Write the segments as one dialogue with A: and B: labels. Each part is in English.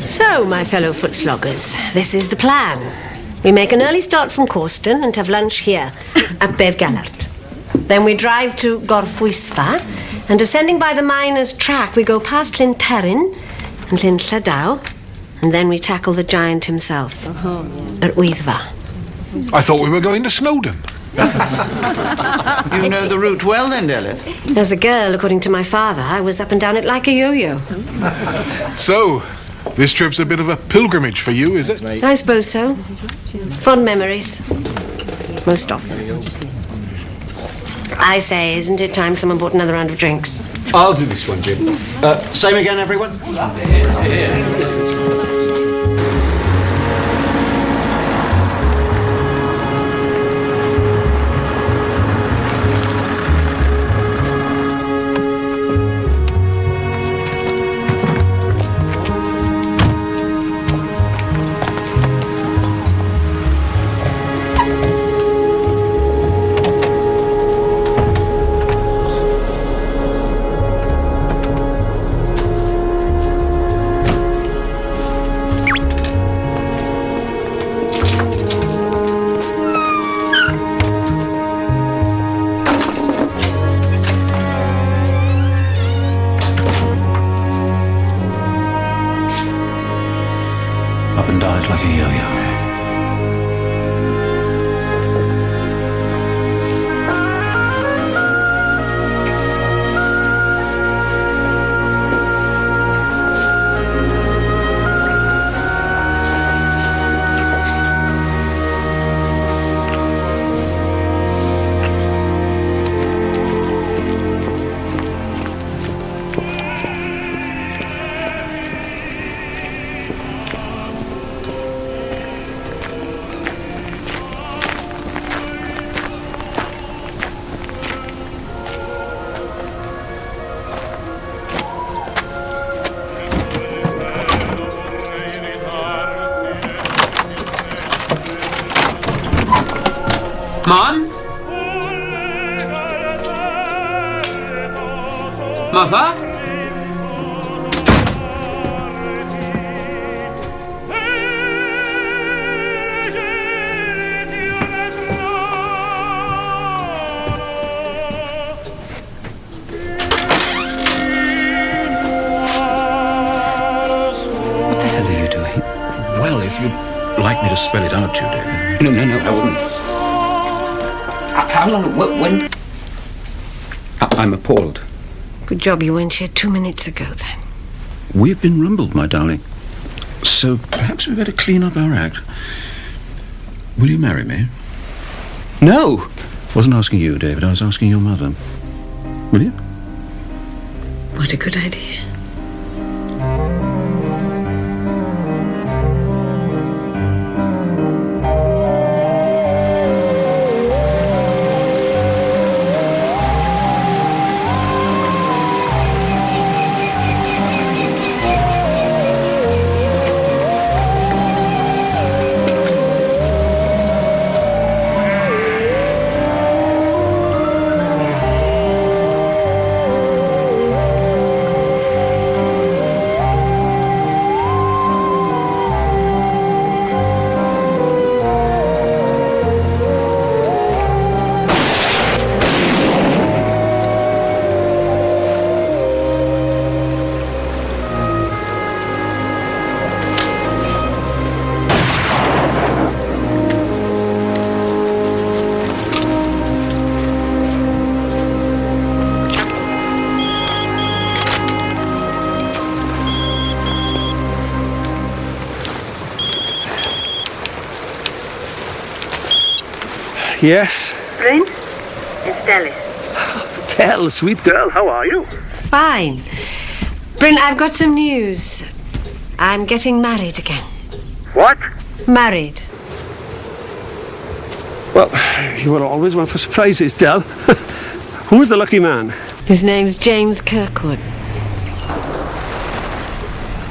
A: So, my fellow footsloggers, this is the plan. We make an early start from Corston and have lunch here at Beddgelert. Then we drive to Gorffwysfa, and ascending by the miners' track, we go past Llyn Teryn and Llyn Llydaw, and then we tackle the giant himself at Wyddfa.
B: I thought we were going to Snowdon.
C: You know the route well then, Delith?
A: As a girl, according to my father, I was up and down it like a yo-yo.
B: So, this trip's a bit of a pilgrimage for you, is it?
A: I suppose so. Fond memories. Most of them. I say, isn't it time someone bought another round of drinks?
D: I'll do this one, Jim. Same again, everyone?
E: Up and down it like a yo-yo.
F: Mom? Mother?
E: What the hell are you doing? Well, if you'd like me to spell it out to you, David.
F: No, I wouldn't. How long? When?
E: I'm appalled.
A: Good job you weren't here 2 minutes ago, then.
E: We've been rumbled, my darling. So perhaps we better clean up our act. Will you marry me?
F: No.
E: Wasn't asking you, David. I was asking your mother. Will you?
A: What a good idea.
D: Yes?
A: Bryn, it's Delith.
D: Del, sweet girl, how are you?
A: Fine. Bryn, I've got some news. I'm getting married again.
D: What?
A: Married.
D: Well, you were always one for surprises, Del. Who's the lucky man?
A: His name's James Kirkwood.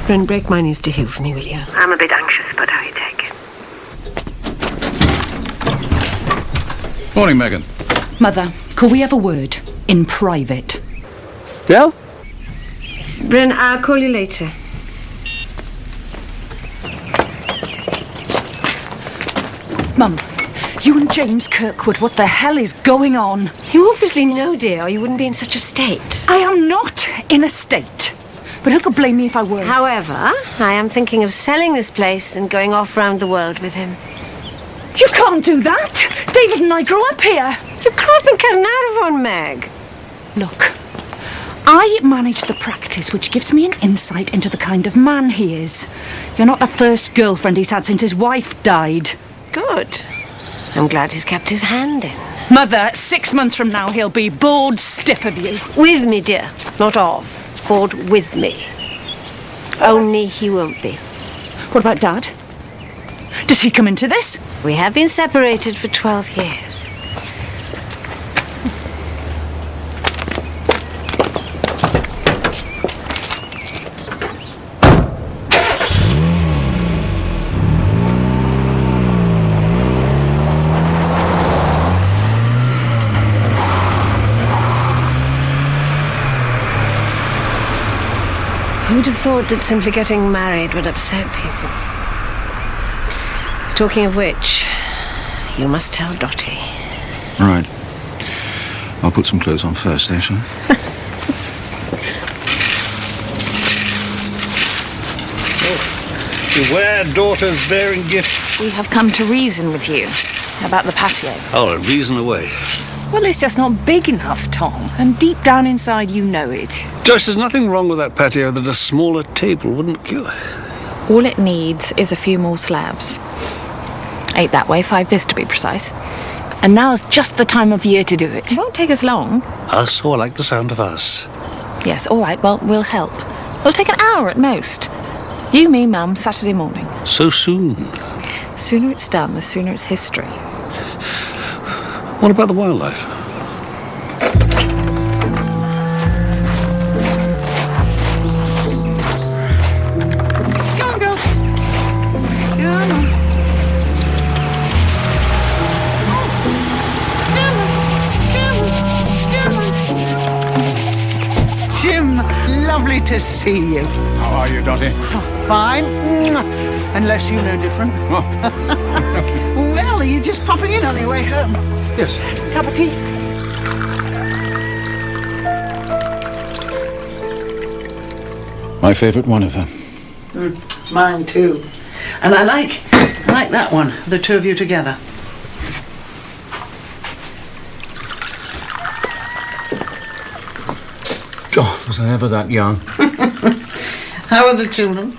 A: Bryn, break my news to Hugh for me, will you? I'm a bit anxious about how you take it.
E: Morning, Megan.
G: Mother, could we have a word in private?
D: Del?
A: Bryn, I'll call you later.
G: Mum, you and James Kirkwood, what the hell is going on?
A: You obviously know, dear, or you wouldn't be in such a state.
G: I am not in a state. But who could blame me if I were?
A: However, I am thinking of selling this place and going off round the world with him.
G: You can't do that! David and I grew up here.
A: You can't be Carnarvon, Meg.
G: Look, I manage the practice, which gives me an insight into the kind of man he is. You're not the first girlfriend he's had since his wife died.
A: Good. I'm glad he's kept his hand in.
G: Mother, 6 months from now he'll be bored stiff of you.
A: With me, dear, not of. Bored with me. Only he won't be.
G: What about Dad? Does he come into this?
A: We have been separated for 12 years. Who'd have thought that simply getting married would upset people? Talking of which, you must tell Dottie.
E: Right. I'll put some clothes on first, eh, shall I?
D: Beware, daughters bearing gifts.
H: We have come to reason with you about the patio.
D: Oh, reason away.
H: Well, it's just not big enough, Tom. And deep down inside, you know it.
D: Joyce, there's nothing wrong with that patio that a smaller table wouldn't cure.
H: All it needs is a few more slabs. 8 that way, 5 this to be precise. And now's just the time of year to do it. It won't take us long.
D: Us, or I like the sound of us.
H: Yes, all right, well, we'll help. It'll take an hour at most. You, me, Mum, Saturday morning.
D: So soon.
H: The sooner it's done, the sooner it's history.
D: What about the wildlife?
C: Come on, girls. Come on. Jim, lovely to see you.
F: How are you, Dottie?
C: Fine. Unless you know different. Well, are you just popping in on your way home?
B: Yes.
C: Cup of tea?
E: My favourite one of her.
C: Mine too. And I like that one, the two of you together.
E: God, was I ever that young?
C: How are the children?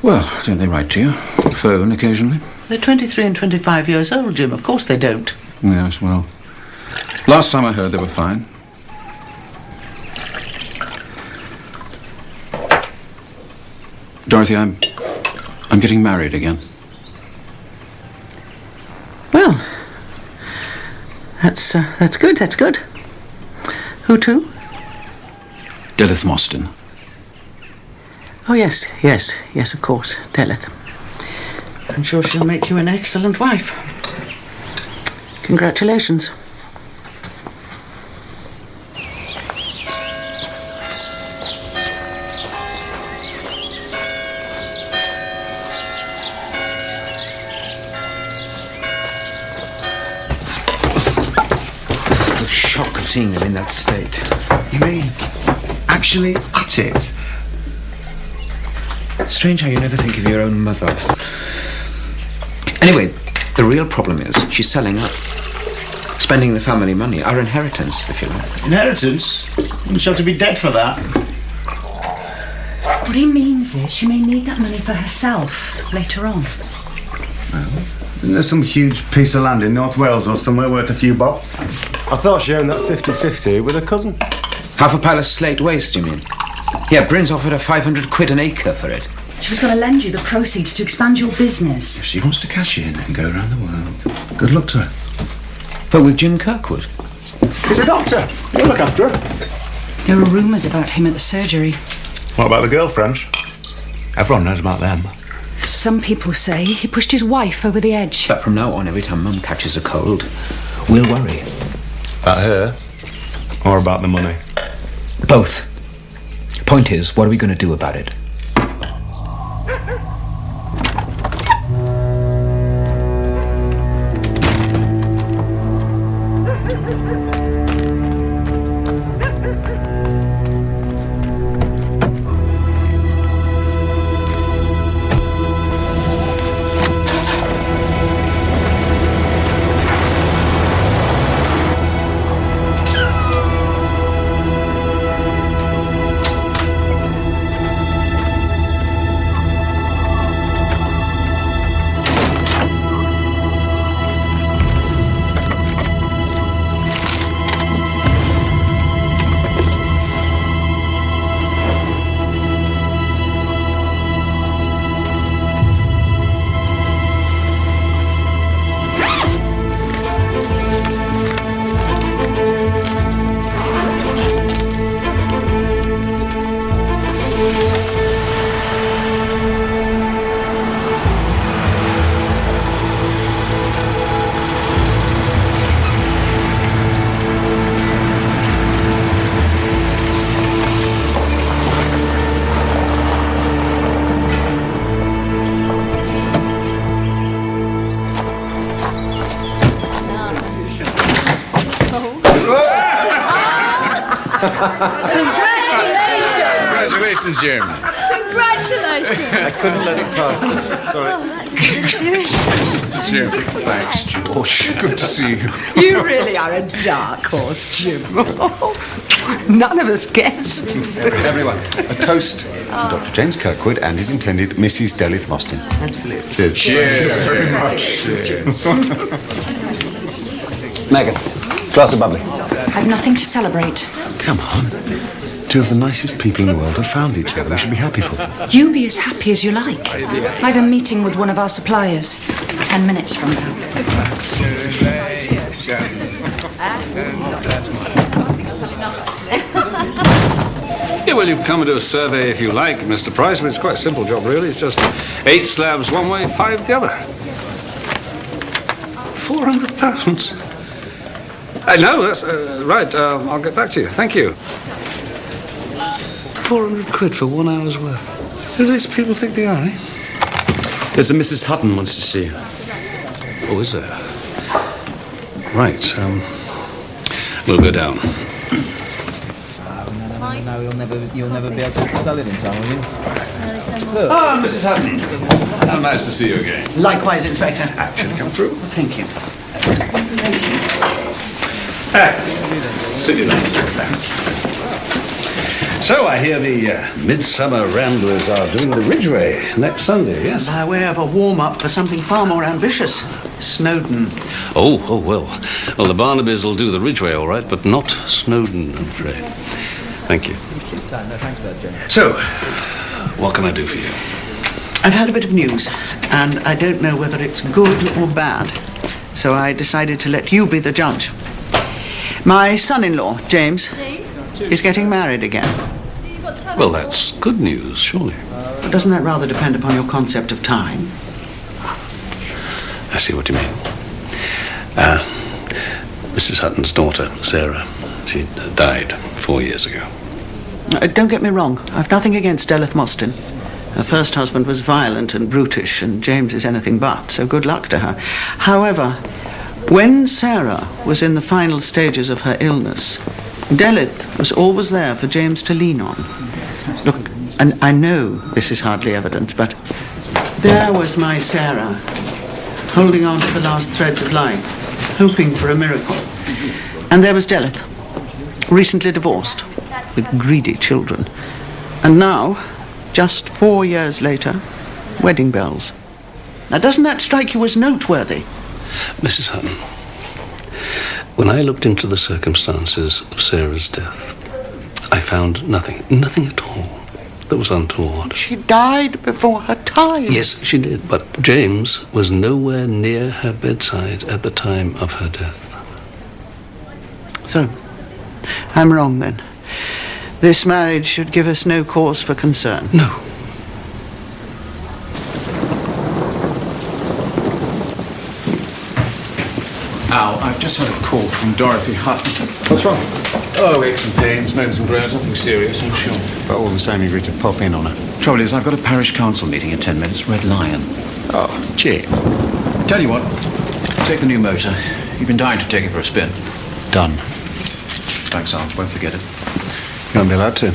E: Well, don't they write to you? Phone occasionally?
C: They're 23 and 25 years old, Jim. Of course they don't.
E: Yes, well, last time I heard they were fine. Dorothy, I'm getting married again.
C: Well, that's good, that's good. Who to?
E: Delith Mostyn.
C: Oh, yes, of course, Delith. I'm sure she'll make you an excellent wife. Congratulations.
I: The shock of seeing them in that state.
J: You mean actually at it?
I: Strange how you never think of your own mother. Anyway, the real problem is she's selling up. Spending the family money, our inheritance, if you like.
J: Inheritance? You shall to be dead for that.
G: What he means is she may need that money for herself later on.
J: Isn't there some huge piece of land in North Wales or somewhere worth a few bob?
K: I thought she owned that 50-50 with her cousin.
I: Half a pile of slate waste, you mean? Yeah, Bryn's offered her 500 quid an acre for it.
G: She was going to lend you the proceeds to expand your business.
E: She wants to cash in and go around the world. Good luck to her.
I: But with Jim Kirkwood?
J: He's a doctor. You'll look after her.
G: There were rumours about him at the surgery.
K: What about the girlfriends? Everyone knows about them.
G: Some people say he pushed his wife over the edge.
I: But from now on, every time Mum catches a cold, we'll worry.
K: About her? Or about the money?
I: Both. Point is, what are we going to do about it?
K: Congratulations, Jeremy.
L: Congratulations.
J: I couldn't let it pass. Sorry.
K: Jeremy, thanks, George. Good to see you.
C: You really are a dark horse, Jim. None of us guessed.
J: Everyone, a toast to Dr. James Kirkwood and his intended Mrs. Delith Mostyn.
C: Absolutely.
J: Cheers.
K: Cheers. Very much. Cheers.
J: Megan, glass of bubbly.
G: I've nothing to celebrate.
J: Come on. Two of the nicest people in the world have found each other. We should be happy for them.
G: You be as happy as you like. I have a meeting with one of our suppliers 10 minutes from now.
D: Yeah, well, you can come and do a survey if you like, Mr. Price, but it's quite a simple job, really. It's just 8 slabs one way, 5 the other. £400. I know, that's right. I'll get back to you. Thank you. 400 quid for 1 hour's work. Who do these people think they are, eh?
E: There's a Mrs. Hutton wants to see you.
D: Oh, is there? Right, we'll go down.
F: No, you'll never be able to sell it in time, will you?
D: Ah, Mrs. Hutton.
K: How nice to see you again.
C: Likewise, Inspector.
K: Action come through.
C: Thank you.
D: Sit you down. So I hear the Midsummer Ramblers are doing the Ridgeway next Sunday, yes?
C: By way of a warm-up for something far more ambitious. Snowdon.
D: Oh, well. Well, the Barnabys will do the Ridgeway, all right, but not Snowdon, I'm afraid. Thank you.
F: No, thanks for that, James.
D: So, what can I do for you?
C: I've had a bit of news, and I don't know whether it's good or bad. So I decided to let you be the judge. My son-in-law, James, is getting married again.
D: Well, that's good news, surely.
C: But doesn't that rather depend upon your concept of time?
D: I see what you mean. Mrs. Hutton's daughter, Sarah, she died 4 years ago.
C: Don't get me wrong. I've nothing against Delith Mostyn. Her first husband was violent and brutish, and James is anything but, so good luck to her. However, when Sarah was in the final stages of her illness, Delith was always there for James to lean on. Look, and I know this is hardly evidence, but there was my Sarah, holding on to the last threads of life, hoping for a miracle. And there was Delith, recently divorced, with greedy children. And now, just 4 years later, wedding bells. Now, doesn't that strike you as noteworthy?
D: Mrs. Hutton, when I looked into the circumstances of Sarah's death, I found nothing at all that was untoward.
C: She died before her time.
D: Yes, she did, but James was nowhere near her bedside at the time of her death.
C: So, I'm wrong then. This marriage should give us no cause for concern.
D: No.
K: Al, I've just had a call from Dorothy Hutton. What's wrong? Oh, aches and pains, moans and groans, nothing serious, I'm sure.
J: But all the same, you agreed to pop in on her.
I: Trouble is, I've got a parish council meeting in 10 minutes. Red Lion.
J: Oh, Jim.
I: Tell you what, take the new motor. You've been dying to take it for a spin.
J: Done.
I: Thanks, Al. Won't forget it.
J: You won't be allowed to.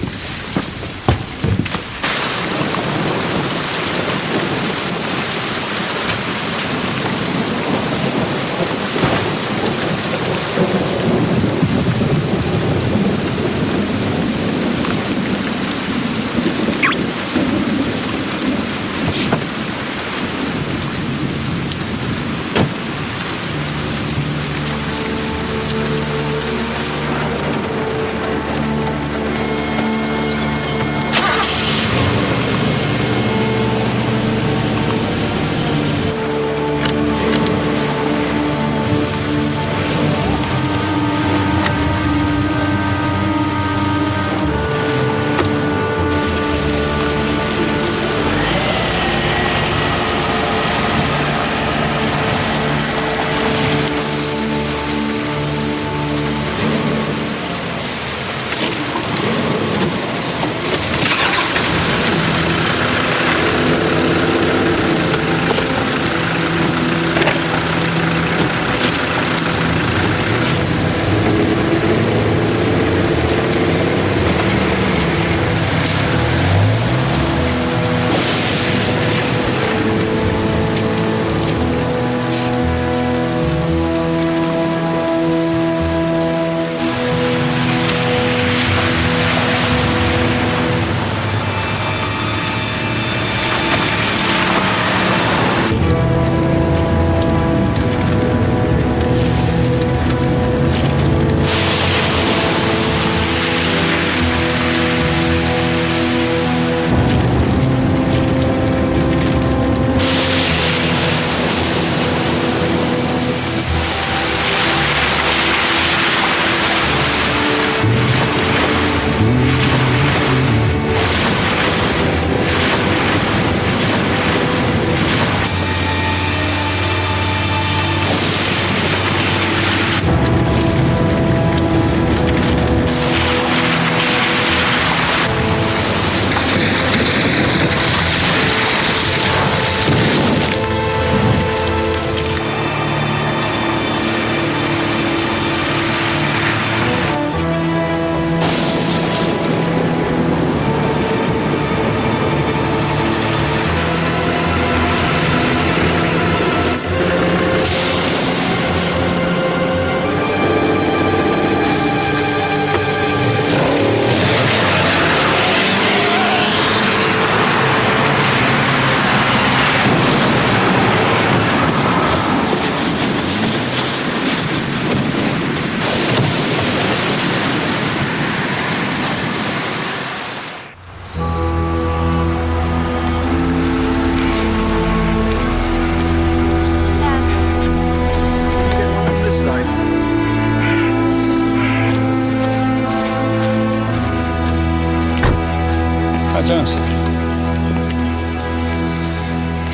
K: Hi, Jones.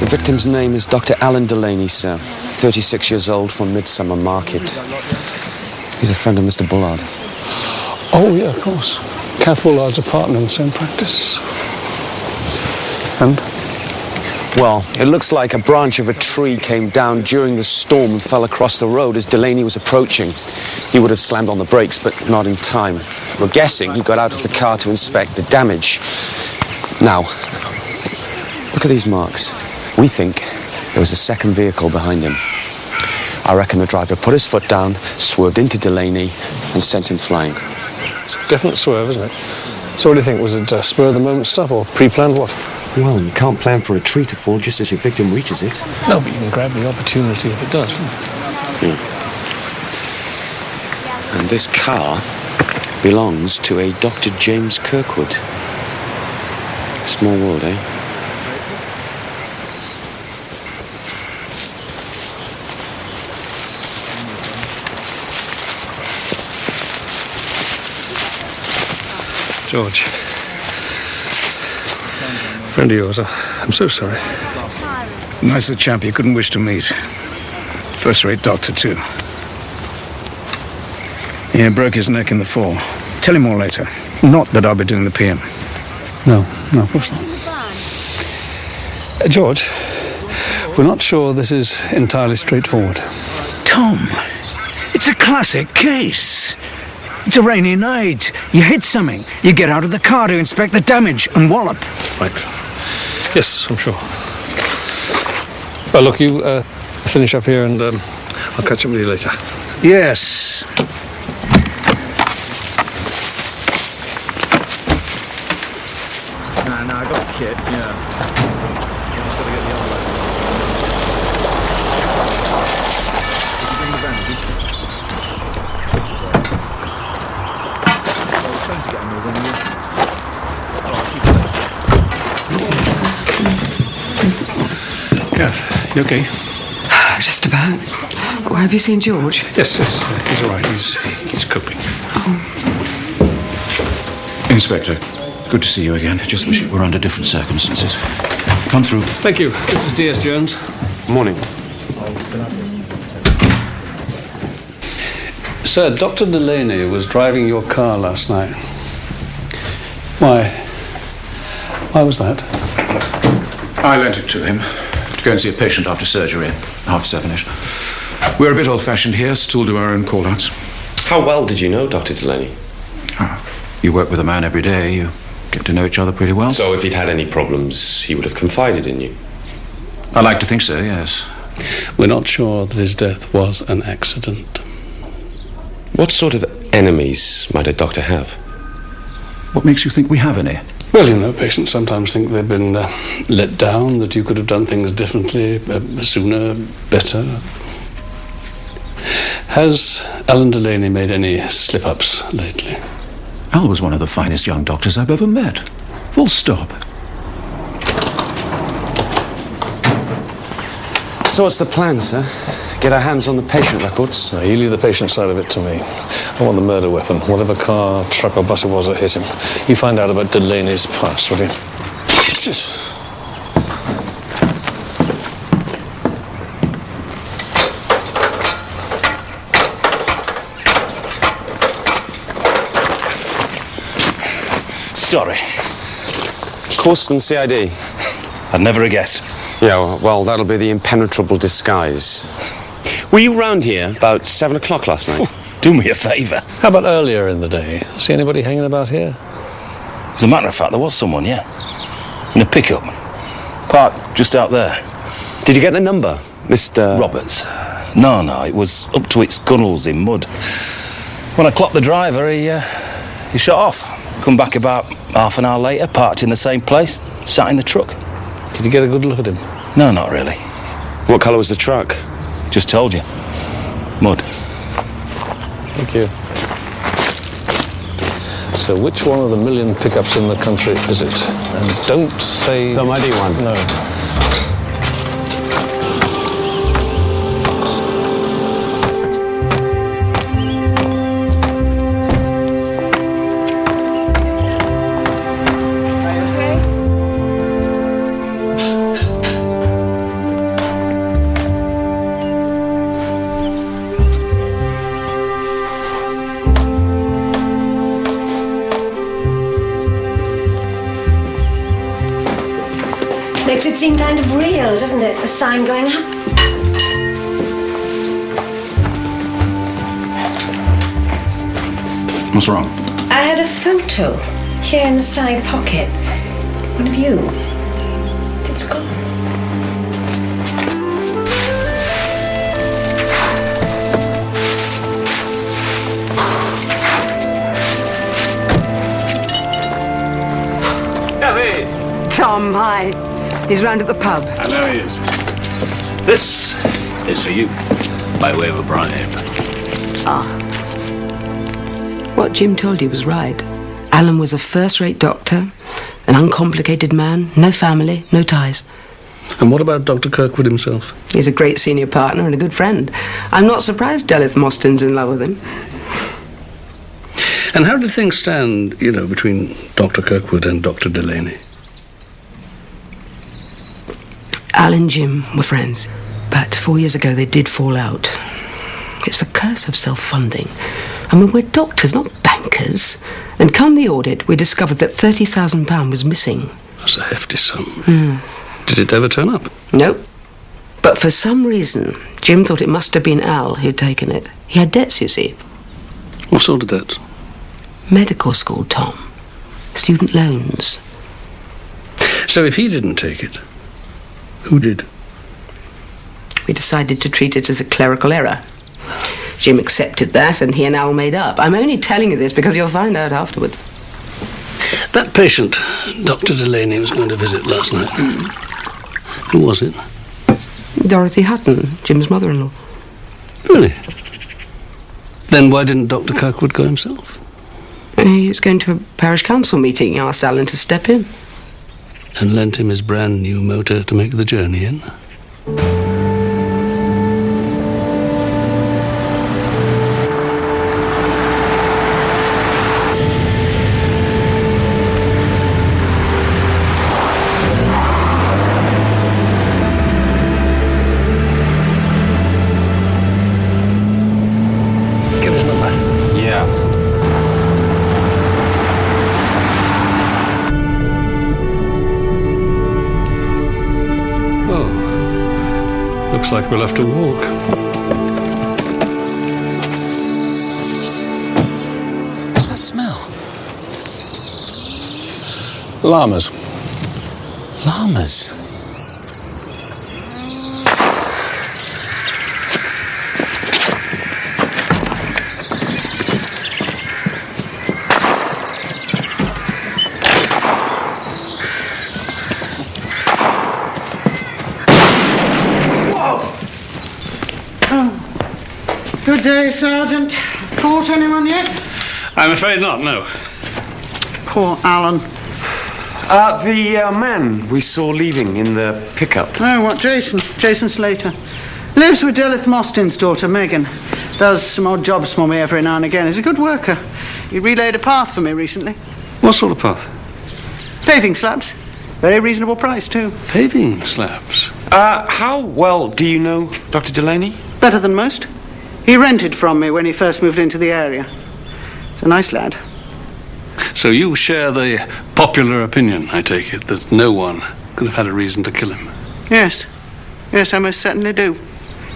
M: The victim's name is Dr. Alan Delaney, sir. 36 years old, from Midsomer Market. He's a friend of Mr. Bullard.
D: Oh, yeah, of course. Kath Bullard's a partner in the same practice. And?
M: Well, it looks like a branch of a tree came down during the storm and fell across the road as Delaney was approaching. He would have slammed on the brakes, but not in time. We're guessing he got out of the car to inspect the damage. Now, look at these marks. We think there was a second vehicle behind him. I reckon the driver put his foot down, swerved into Delaney, and sent him flying.
D: It's a definite swerve, isn't it? So what do you think? Was it spur-of-the-moment stuff or pre-planned what?
N: Well, you can't plan for a tree to fall just as your victim reaches it.
D: No, but you can grab the opportunity if it does.
M: And this car belongs to a Dr. James Kirkwood. Small world, eh?
D: George. Friend of yours, I'm so sorry.
K: Nicer chap you couldn't wish to meet. First-rate doctor, too. Yeah, broke his neck in the fall. Tell him more later. Not that I'll be doing the PM.
D: No, of course not. George, we're not sure this is entirely straightforward.
F: Tom, it's a classic case. It's a rainy night. You hit something. You get out of the car to inspect the damage and wallop.
D: Right. Yes, I'm sure. Well, look, you finish up here and I'll catch up with you later.
K: Yes.
J: No, I got the kit, yeah.
D: Kath, you okay?
C: Just about. Oh, have you seen George?
D: Yes, he's all right. He's coping.
O: Inspector, good to see you again. Just wish it were under different circumstances. Come through.
D: Thank you. This is DS Jones.
M: Morning.
D: Sir, Dr. Delaney was driving your car last night. Why? Why was that?
O: I lent it to him to go and see a patient after surgery, 7:30-ish. We're a bit old-fashioned here, still do our own call-outs.
N: How well did you know Dr. Delaney?
O: You work with a man every day, you get to know each other pretty well.
N: So if he'd had any problems, he would have confided in you?
O: I like to think so, yes.
D: We're not sure that his death was an accident.
N: What sort of enemies might a doctor have?
O: What makes you think we have any?
D: Well, you know, patients sometimes think they've been let down, that you could have done things differently, sooner, better. Has Alan Delaney made any slip-ups lately?
O: Al was one of the finest young doctors I've ever met. Full stop.
M: So what's the plan, sir? Get our hands on the patient records?
D: No, you leave the patient side of it to me. I want the murder weapon, whatever car, truck or bus it was that hit him. You find out about Delaney's past, will you?
N: Sorry.
M: Corsten CID.
N: I'd never have guessed.
M: Yeah, well, that'll be the impenetrable disguise. Were you round here about 7 o'clock last night?
N: Do me a favour.
D: How about earlier in the day? See anybody hanging about here?
N: As a matter of fact, there was someone, yeah. In a pickup. Parked just out there.
M: Did you get the number, Mr.
N: Roberts? No, it was up to its gunnels in mud. When I clocked the driver, he shot off. Come back about half an hour later, parked in the same place, sat in the truck.
D: Did you get a good look at him?
N: No, not really.
M: What colour was the truck?
N: Just told you. Mud.
D: Thank you. So which one of the million pickups in the country is it? And don't say...
M: The muddy one.
D: No.
A: Makes it seem kind of real, doesn't it? A sign going up.
O: What's wrong?
A: I had a photo here in the side pocket. One of you. It's gone.
P: Tom, hi. He's round at the pub.
D: I know he is. This is for you, by way of a bribe.
P: Ah. What Jim told you was right. Alan was a first-rate doctor, an uncomplicated man, no family, no ties.
D: And what about Dr. Kirkwood himself?
P: He's a great senior partner and a good friend. I'm not surprised Delith Mostyn's in love with him.
D: And how did things stand, between Dr. Kirkwood and Dr. Delaney?
P: Al and Jim were friends, but 4 years ago they did fall out. It's the curse of self-funding. I mean, we're doctors, not bankers. And come the audit, we discovered that £30,000 was missing.
D: That's a hefty sum. Did it ever turn up?
P: Nope. But for some reason, Jim thought it must have been Al who'd taken it. He had debts, you see.
D: What sort of debts?
P: Medical school, Tom. Student loans.
D: So if he didn't take it, who did?
P: We decided to treat it as a clerical error. Jim accepted that, and he and Al made up. I'm only telling you this because you'll find out afterwards.
D: That patient Dr. Delaney was going to visit last night. Who was it?
P: Dorothy Hutton, Jim's mother-in-law.
D: Really? Then why didn't Dr. Kirkwood go himself?
P: He was going to a parish council meeting. He asked Alan to step in.
D: And lent him his brand new motor to make the journey in? Give his number.
I: Yeah.
D: Looks like we'll have to walk.
I: What's that smell?
D: Llamas.
I: Llamas?
C: Good day, Sergeant. Caught anyone yet?
D: I'm afraid not, no.
C: Poor Alan.
I: The man we saw leaving in the pickup.
C: Oh, what, Jason? Jason Slater. Lives with Delith Mostyn's daughter, Megan. Does some odd jobs for me every now and again. He's a good worker. He relayed a path for me recently.
D: What sort of path?
C: Paving slabs. Very reasonable price, too.
D: Paving slabs?
I: How well do you know Dr. Delaney?
C: Better than most. He rented from me when he first moved into the area. He's a nice lad.
D: So you share the popular opinion, I take it, that no one could have had a reason to kill him?
C: Yes. Yes, I most certainly do.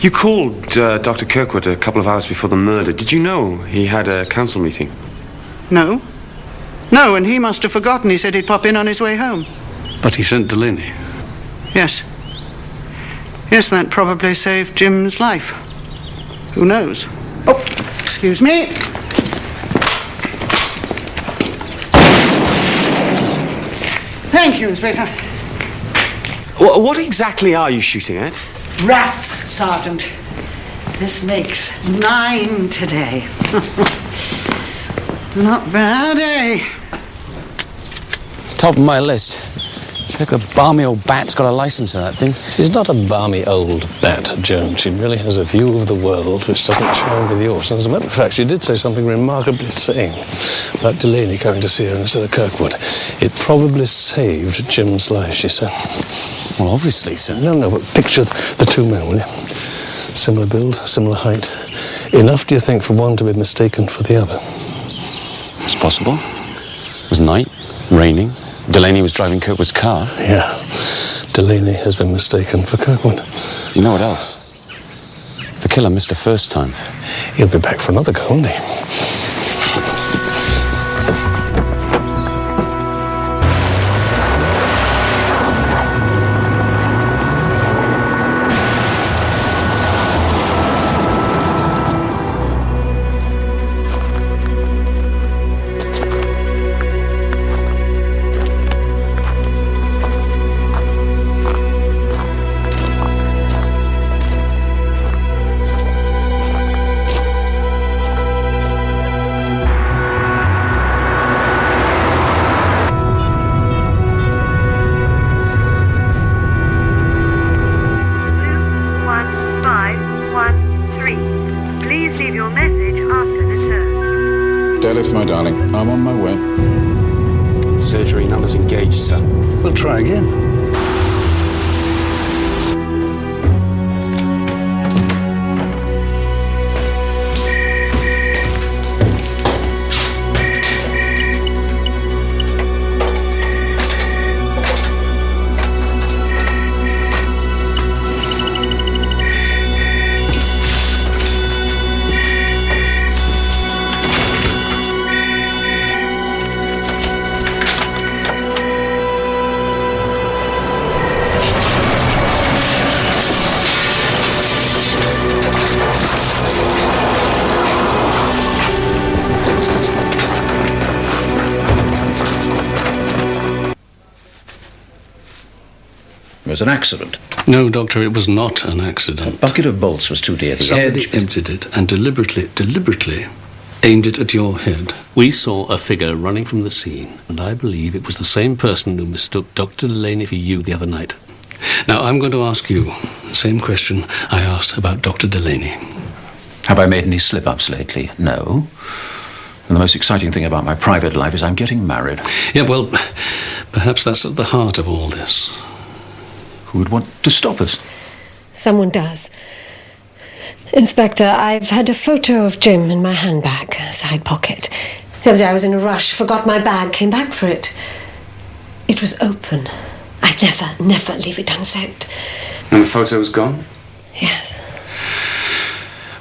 I: You called Dr. Kirkwood a couple of hours before the murder. Did you know he had a council meeting?
C: No. No, and he must have forgotten. He said he'd pop in on his way home.
D: But he sent Delaney?
C: Yes. Yes, that probably saved Jim's life. Who knows? Oh, excuse me. Thank you, Inspector.
I: What exactly are you shooting at?
C: Rats, Sergeant. This makes 9 today. Not bad, eh?
M: Top of my list. Check a balmy old bat's got a license on that thing.
D: She's not a balmy old bat, Joan. She really has a view of the world which doesn't shine with yours. And as a matter of fact, she did say something remarkably sane about Delaney coming to see her instead of Kirkwood. It probably saved Jim's life, she said.
M: Well, obviously, sir.
D: No, but picture the two men, will you? Similar build, similar height. Enough, do you think, for one to be mistaken for the other?
M: It's possible. It was night, raining. Delaney was driving Kirkwood's car.
D: Yeah. Delaney has been mistaken for Kirkwood.
M: You know what else? The killer missed a first time.
D: He'll be back for another go, won't he?
O: Delith, my darling, I'm on my way.
M: Surgery numbers engaged, sir.
D: We'll try again.
O: It was an accident.
D: No, Doctor, it was not an accident.
O: A bucket of bolts was too dear to
D: Somebody emptied it and deliberately aimed it at your head.
Q: We saw a figure running from the scene, and I believe it was the same person who mistook Dr. Delaney for you the other night.
D: Now, I'm going to ask you the same question I asked about Dr. Delaney.
O: Have I made any slip-ups lately? No. And the most exciting thing about my private life is I'm getting married.
D: Yeah, well, perhaps that's at the heart of all this.
O: Who would want to stop us?
A: Someone does. Inspector, I've had a photo of Jim in my handbag, side pocket. The other day I was in a rush, forgot my bag, came back for it. It was open. I'd never leave it unchecked.
M: And the photo's gone?
A: Yes.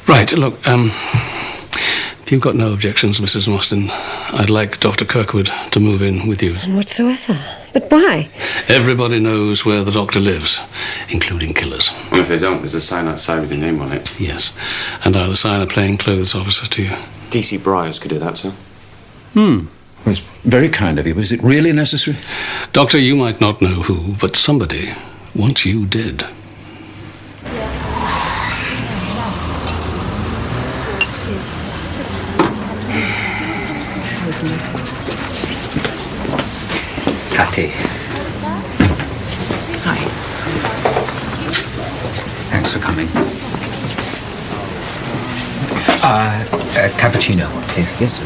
D: Right, look, if you've got no objections, Mrs. Mostyn, I'd like Dr. Kirkwood to move in with you.
A: None whatsoever. But why?
D: Everybody knows where the doctor lives, including killers.
M: Well, if they don't, there's a sign outside with your name on it.
D: Yes, and I'll assign a plainclothes officer to you.
M: DC Briars could do that, sir.
O: Well, it's very kind of you, but is it really necessary?
D: Doctor, you might not know who, but somebody wants you dead.
I: Hattie.
P: Hi.
I: Thanks for coming. Cappuccino, please. Yes, sir.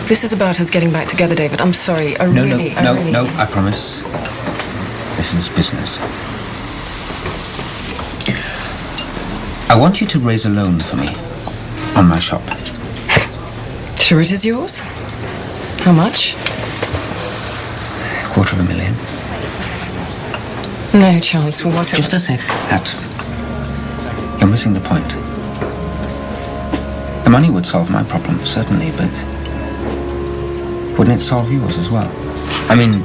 R: This is about us getting back together, David. I'm sorry.
I: No, I promise. This is business. I want you to raise a loan for me on my shop.
R: Sure it is yours? How much?
I: $250,000.
R: No chance. Well, what's
I: Just a sec, Hat. You're missing the point. The money would solve my problem, certainly, but wouldn't it solve yours as well? I mean,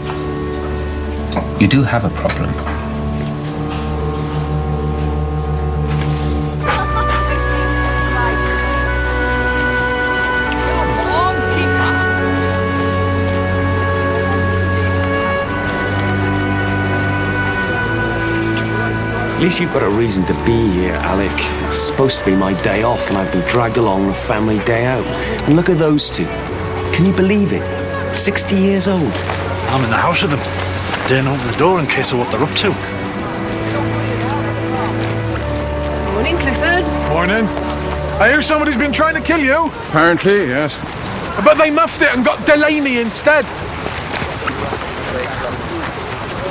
I: you do have a problem.
S: At least you've got a reason to be here, Alec. It's supposed to be my day off, and I've been dragged along on a family day out. And look at those two. Can you believe it? 60 years old.
T: I'm in the house with them. Daren't open the door in case of what they're up to.
A: Morning, Clifford.
B: Morning. I hear somebody's been trying to kill you.
O: Apparently, yes.
B: But they muffed it and got Delaney instead.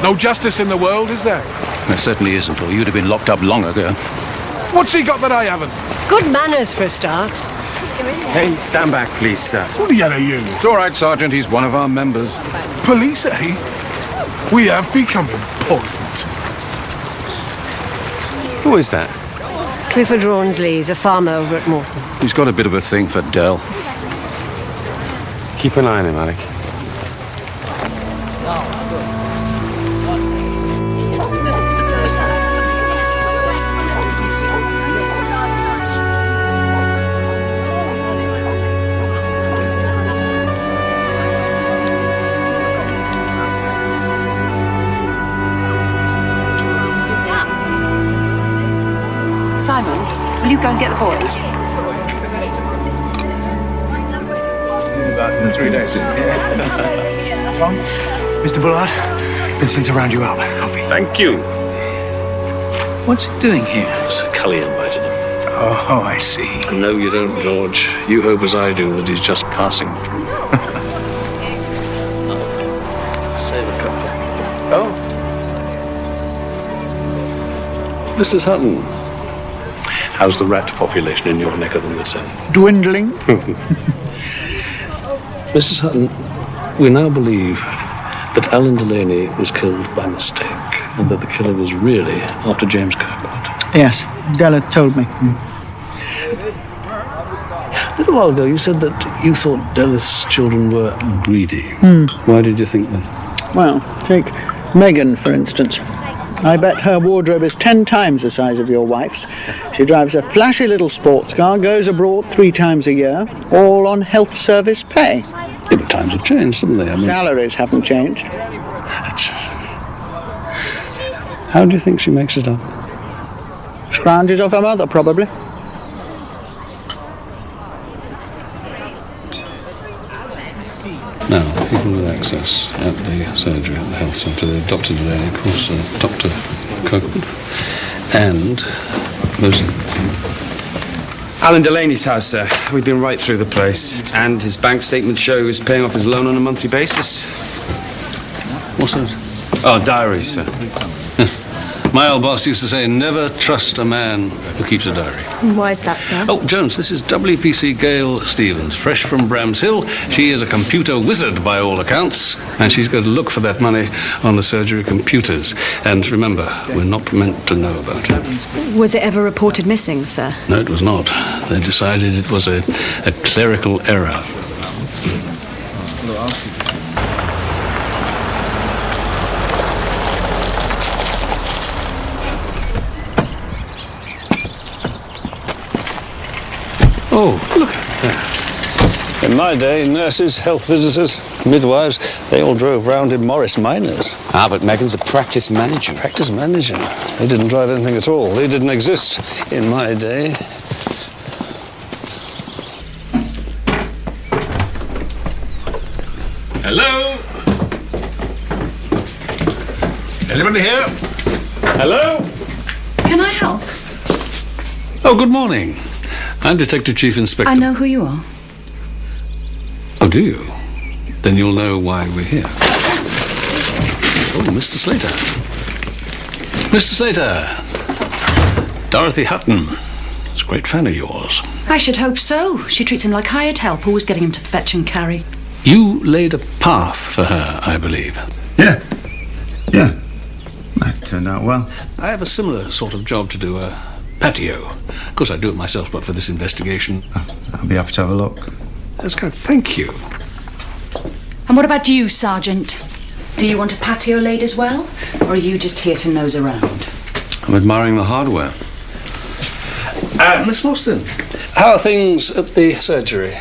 B: No justice in the world, is there?
O: There certainly isn't, or you'd have been locked up long ago.
B: What's he got that I haven't?
A: Good manners for a start.
S: Hey, stand back, please, sir.
B: Who the hell are you?
O: It's all right, Sergeant. He's one of our members.
B: Police, eh? We have become important.
M: Who is that?
A: Clifford Rawnsley's a farmer over at Morton.
O: He's got a bit of a thing for Dell.
M: Keep an eye on him, Alec.
G: Simon, will you go and get the boys?
K: About 3 days. Tom, Mr. Bullard, been sent to round you up. Coffee.
D: Thank you.
F: What's he doing here?
Q: Sir Cully invited him.
F: Oh, I see.
Q: No, you don't, George. You hope as I do that he's just passing through. Save a cup for
F: Oh.
Q: Mrs. Hutton, how's the rat population in your neck of the woods?
F: Dwindling?
Q: Mrs. Hutton, we now believe that Alan Delaney was killed by mistake, and that the killer was really after James Kirkwood.
F: Yes, Della told me.
Q: A little while ago, you said that you thought Della's children were greedy. Why did you think that?
F: Well, take Megan, for instance. I bet her wardrobe is 10 times the size of your wife's. She drives a flashy little sports car, goes abroad 3 times a year, all on health service pay.
Q: Yeah, but times have changed, haven't they? I mean,
F: salaries haven't changed.
Q: How do you think she makes it up?
F: Scrounges off her mother, probably.
Q: Now, people with access at the surgery at the health centre, they're Dr. Delaney, of course, Dr. Kirkwood, and most...
M: Alan Delaney's house, sir. We've been right through the place. And his bank statement shows paying off his loan on a monthly basis.
Q: What's that?
M: Oh, diaries, sir.
Q: My old boss used to say, never trust a man who keeps a diary.
G: Why is that, sir?
Q: Oh, Jones, this is WPC Gail Stevens, fresh from Bram's Hill. She is a computer wizard by all accounts, and she's going to look for that money on the surgery computers. And remember, we're not meant to know about it.
G: Was it ever reported missing, sir?
Q: No, it was not. They decided it was a clerical error. Oh, look at that. In my day, nurses, health visitors, midwives, they all drove round in Morris Minors.
M: Ah, but Megan's a practice manager.
Q: Practice manager? They didn't drive anything at all. They didn't exist in my day. Hello? Anybody here? Hello?
G: Can I help?
Q: Oh, good morning. I'm Detective Chief Inspector.
G: I know who you are.
Q: Oh, do you? Then you'll know why we're here. Oh, Mr. Slater. Mr. Slater. Dorothy Hutton. She's a great fan of yours.
G: I should hope so. She treats him like hired help, always getting him to fetch and carry.
Q: You laid a path for her, I believe.
J: Yeah. That turned out well.
Q: I have a similar sort of job to do, a patio. Of course, I do it myself, but for this investigation.
J: I'll be happy to have a look.
Q: That's good. Thank you.
G: And what about you, Sergeant? Do you want a patio laid as well? Or are you just here to nose around?
M: I'm admiring the hardware.
Q: Miss Morstan, how are things at the surgery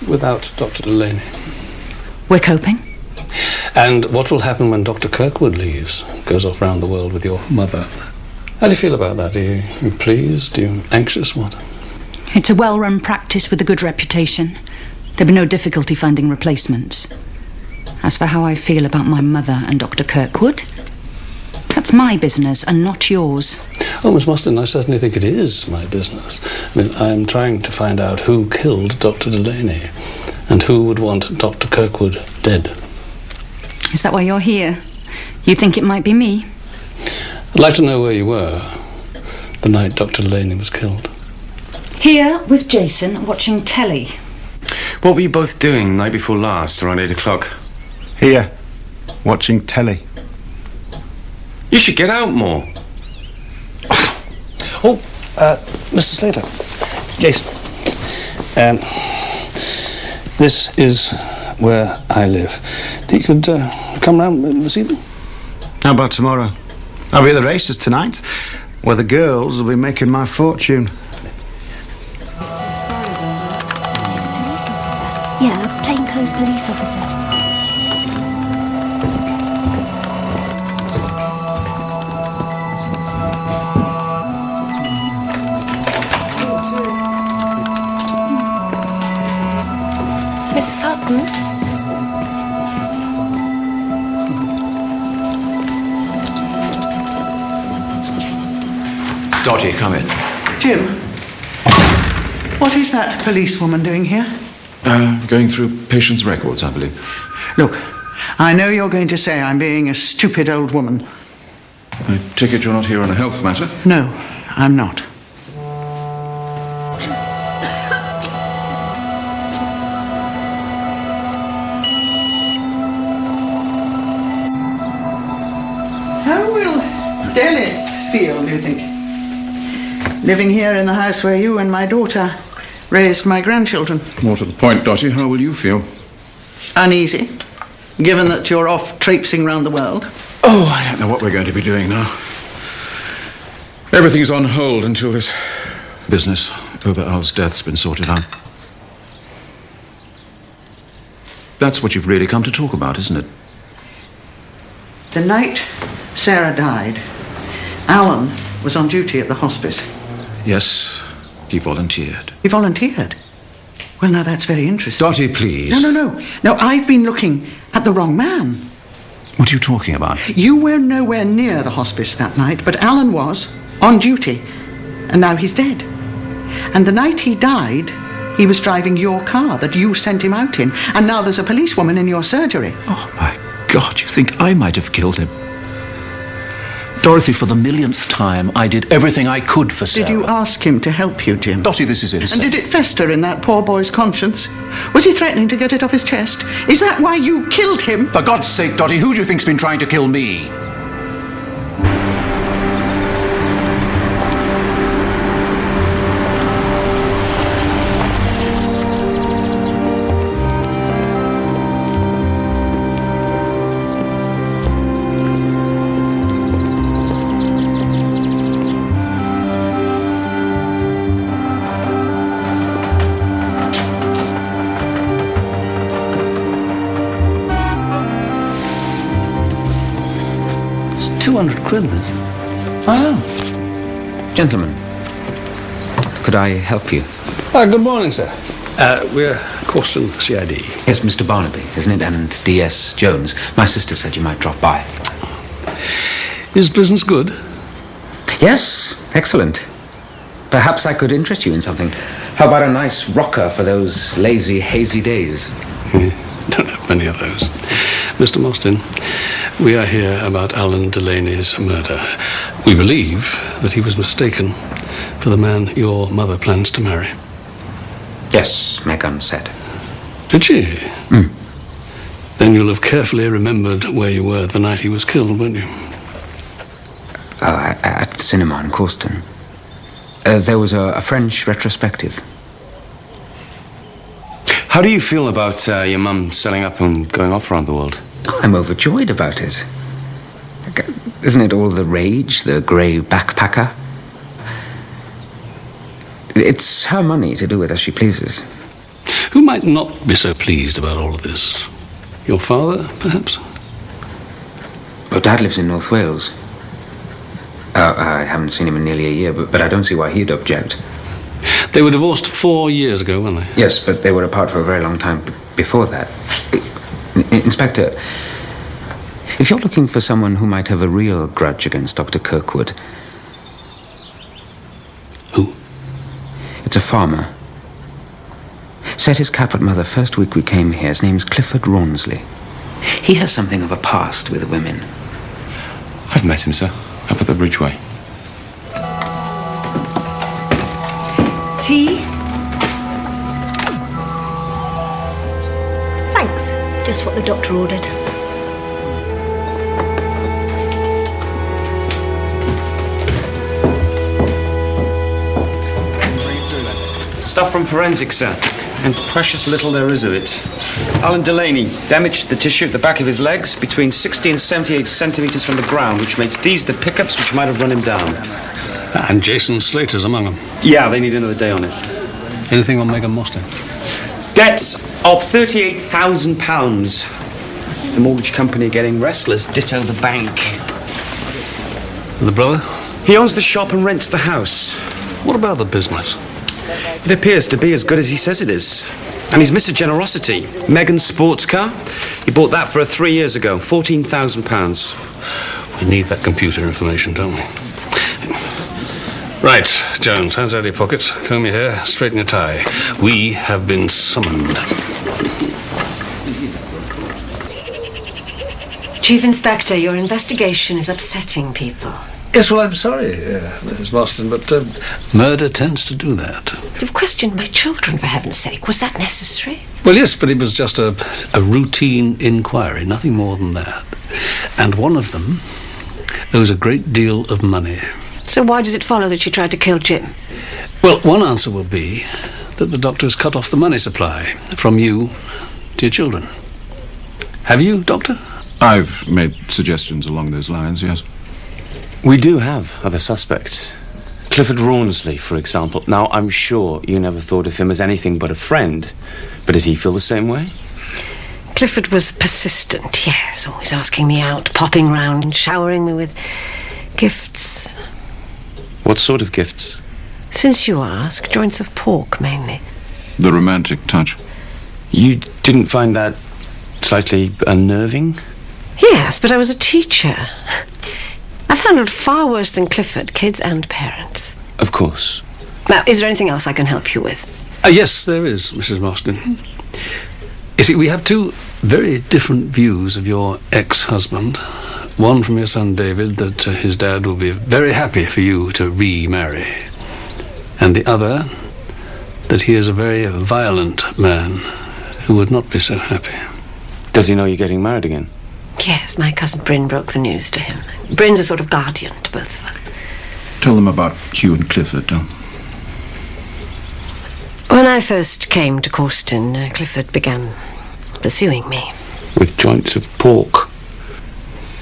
Q: without Dr. Delaney?
G: We're coping.
Q: And what will happen when Dr. Kirkwood leaves, goes off round the world with your mother? How do you feel about that? Are you pleased? Are you anxious? What?
G: It's a well-run practice with a good reputation. There'll be no difficulty finding replacements. As for how I feel about my mother and Dr. Kirkwood, that's my business and not yours.
Q: Oh, Miss Morstan, I certainly think it is my business. I mean, I'm trying to find out who killed Dr. Delaney and who would want Dr. Kirkwood dead.
G: Is that why you're here? You think it might be me?
Q: I'd like to know where you were the night Dr. Delaney was killed.
G: Here with Jason, watching telly.
M: What were you both doing the night before last, around 8 o'clock?
J: Here, watching telly.
M: You should get out more.
Q: Oh, Mr. Slater. Jason. This is where I live. Think you could come round this evening?
J: How about tomorrow? I'll be at the races tonight, where the girls will be making my fortune.
L: Yeah, a plainclothes police officer.
H: Mrs. Hutton?
O: Dodgy, come in.
C: Jim, what is that policewoman doing here?
O: Going through patients' records, I believe.
C: Look, I know you're going to say I'm being a stupid old woman.
O: I take it you're not here on a health matter?
C: No, I'm not. How will Delith feel, do you think? Living here in the house where you and my daughter raised my grandchildren.
O: More to the point, Dottie, how will you feel?
C: Uneasy, given that you're off traipsing round the world.
O: Oh, I don't know what we're going to be doing now. Everything's on hold until this business over Al's death's been sorted out. That's what you've really come to talk about, isn't it?
C: The night Sarah died, Alan was on duty at the hospice.
O: Yes, he volunteered.
C: He volunteered? Well, now that's very interesting.
O: Dottie, please.
C: No, I've been looking at the wrong man.
O: What are you talking about?
C: You were nowhere near the hospice that night, but Alan was, on duty. And now he's dead. And the night he died, he was driving your car that you sent him out in. And now there's a policewoman in your surgery.
O: Oh, my God, you think I might have killed him? Dorothy, for the millionth time, I did everything I could for Sarah.
C: Did you ask him to help you, Jim?
O: Dottie, this is insane.
C: And did it fester in that poor boy's conscience? Was he threatening to get it off his chest? Is that why you killed him?
O: For God's sake, Dottie, who do you think's been trying to kill me?
Q: £200,
I: Oh. Gentlemen, could I help you?
Q: Good morning, sir. We're Corston CID.
I: Yes, Mr. Barnaby, isn't it? And D.S. Jones. My sister said you might drop by.
Q: Is business good?
I: Yes, excellent. Perhaps I could interest you in something. How about a nice rocker for those lazy, hazy days?
Q: Don't have many of those. Mr. Mostyn, we are here about Alan Delaney's murder. We believe that he was mistaken for the man your mother plans to marry.
I: Yes, Megan said.
Q: Did she? Then you'll have carefully remembered where you were the night he was killed, won't you?
I: At the cinema in Corston. There was a French retrospective.
M: How do you feel about your mum selling up and going off around the world?
I: Oh, I'm overjoyed about it. Isn't it all the rage, the grey backpacker? It's her money to do with as she pleases.
Q: Who might not be so pleased about all of this? Your father, perhaps?
I: Well, Dad lives in North Wales. I haven't seen him in nearly a year, but I don't see why he'd object.
Q: They were divorced 4 years ago, weren't they?
I: Yes, but they were apart for a very long time before that. Inspector, if you're looking for someone who might have a real grudge against Dr. Kirkwood...
Q: Who?
I: It's a farmer. Set his cap at Mother first week we came here. His name's Clifford Rawnsley. He has something of a past with women.
N: I've met him, sir. Up at the Bridgeway.
A: Tea? Thanks. Just what the doctor ordered.
M: Stuff from forensics, sir. And precious little there is of it. Alan Delaney damaged the tissue at the back of his legs between 60 and 78 centimetres from the ground, which makes these the pickups which might have run him down.
Q: And Jason Slater's among them.
M: Yeah, they need another day on it.
Q: Anything on Megan Mostyn?
M: Debts of £38,000. The mortgage company getting restless, ditto the bank.
Q: The brother?
M: He owns the shop and rents the house.
Q: What about the business?
M: It appears to be as good as he says it is. And he's Mr. Generosity. Megan's sports car. He bought that for her 3 years ago. £14,000.
Q: We need that computer information, don't we? Right, Jones, hands out of your pockets. Comb your hair, straighten your tie. We have been summoned.
A: Chief Inspector, your investigation is upsetting people.
Q: Yes, well, I'm sorry, Mrs. Mostyn, but murder tends to do that.
A: You've questioned my children, for heaven's sake. Was that necessary?
Q: Well, yes, but it was just a routine inquiry, nothing more than that. And one of them owes a great deal of money.
A: So why does it follow that she tried to kill Jim?
Q: Well, one answer will be that the doctor's cut off the money supply from you to your children. Have you, Doctor?
B: I've made suggestions along those lines, yes.
M: We do have other suspects. Clifford Rawnsley, for example. Now, I'm sure you never thought of him as anything but a friend, but did he feel the same way?
A: Clifford was persistent, yes, always asking me out, popping round and showering me with gifts.
M: What sort of gifts?
A: Since you ask, joints of pork, mainly.
B: The romantic touch.
M: You didn't find that slightly unnerving?
A: Yes, but I was a teacher. I've handled far worse than Clifford, kids and parents.
M: Of course.
A: Now, is there anything else I can help you with?
Q: Yes, there is, Mrs. Mostyn. You see, we have two very different views of your ex-husband. One from your son David, that his dad will be very happy for you to remarry. And the other, that he is a very violent man who would not be so happy.
M: Does he know you're getting married again?
A: Yes, my cousin Bryn broke the news to him. Bryn's a sort of guardian to both of us.
E: Tell them about Hugh and Clifford, Tom.
A: When I first came to Causton, Clifford began pursuing me.
M: With joints of pork?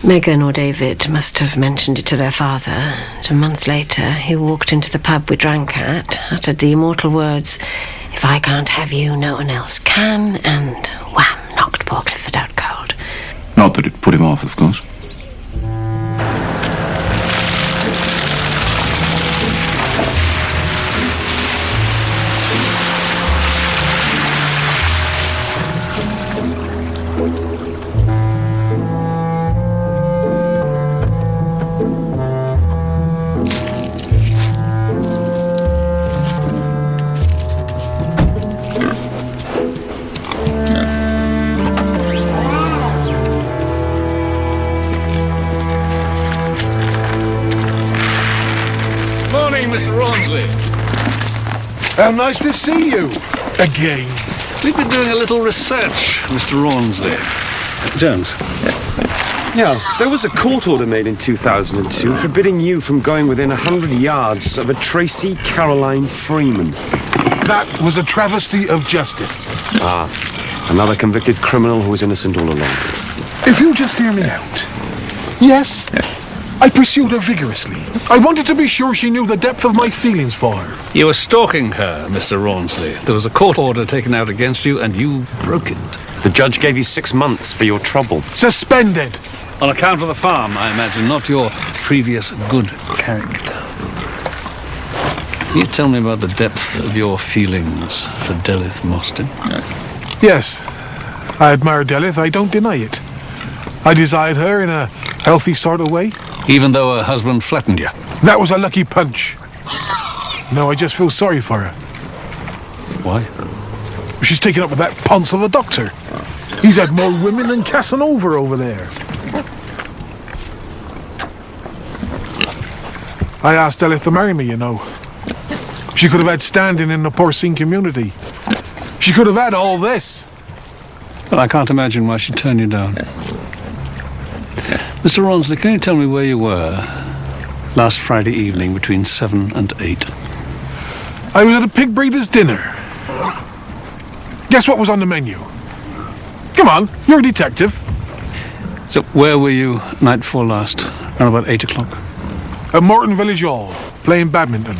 A: Megan or David must have mentioned it to their father. And a month later, he walked into the pub we drank at, uttered the immortal words, "If I can't have you, no one else can," and wham, knocked poor Clifford out cold.
E: Not that it put him off, of course.
Q: Mr. Rawnsley.
B: How nice to see you again.
Q: We've been doing a little research, Mr. Rawnsley. Jones.
M: Yeah, there was a court order made in 2002 forbidding you from going within 100 yards of a Tracy Caroline Freeman.
B: That was a travesty of justice.
M: Ah, another convicted criminal who was innocent all along.
B: If you'll just hear me out. Yes, I pursued her vigorously. I wanted to be sure she knew the depth of my feelings for her.
Q: You were stalking her, Mr. Rawnsley. There was a court order taken out against you, and you broke it.
M: The judge gave you 6 months for your trouble.
B: Suspended.
Q: On account of the farm, I imagine, not your previous good character. Can you tell me about the depth of your feelings for Delith Mostyn?
B: Yes, I admire Delith, I don't deny it. I desired her in a healthy sort of way.
Q: Even though her husband flattened you?
B: That was a lucky punch. No, I just feel sorry for her.
Q: Why?
B: She's taken up with that ponce of a doctor. He's had more women than Casanova over there. I asked Delith to marry me, you know. She could have had standing in the porcine community. She could have had all this.
Q: But I can't imagine why she'd turn you down. Mr. Rawnsley, can you tell me where you were last Friday evening between 7 and 8?
B: I was at a pig breeder's dinner. Guess what was on the menu? Come on, you're a detective.
Q: So where were you night before last? Around about 8 o'clock?
B: At Morton Village Hall, playing badminton.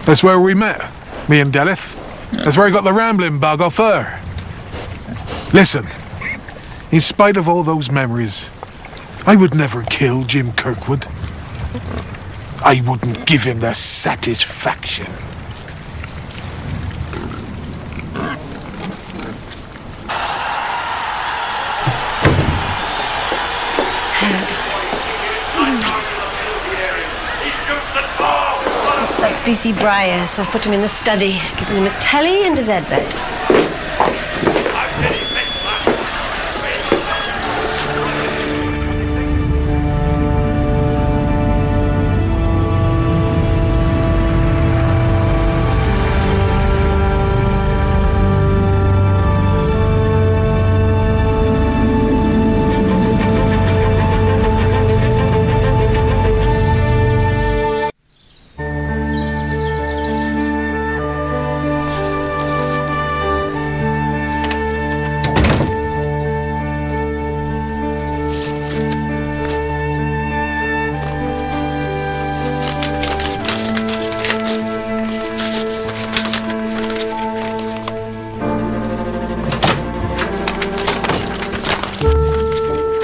B: That's where we met, me and Delith. That's where I got the rambling bug off her. Listen, in spite of all those memories, I would never kill Jim Kirkwood. I wouldn't give him the satisfaction.
A: That's DC Briars. I've put him in the study, given him a telly and a Z bed.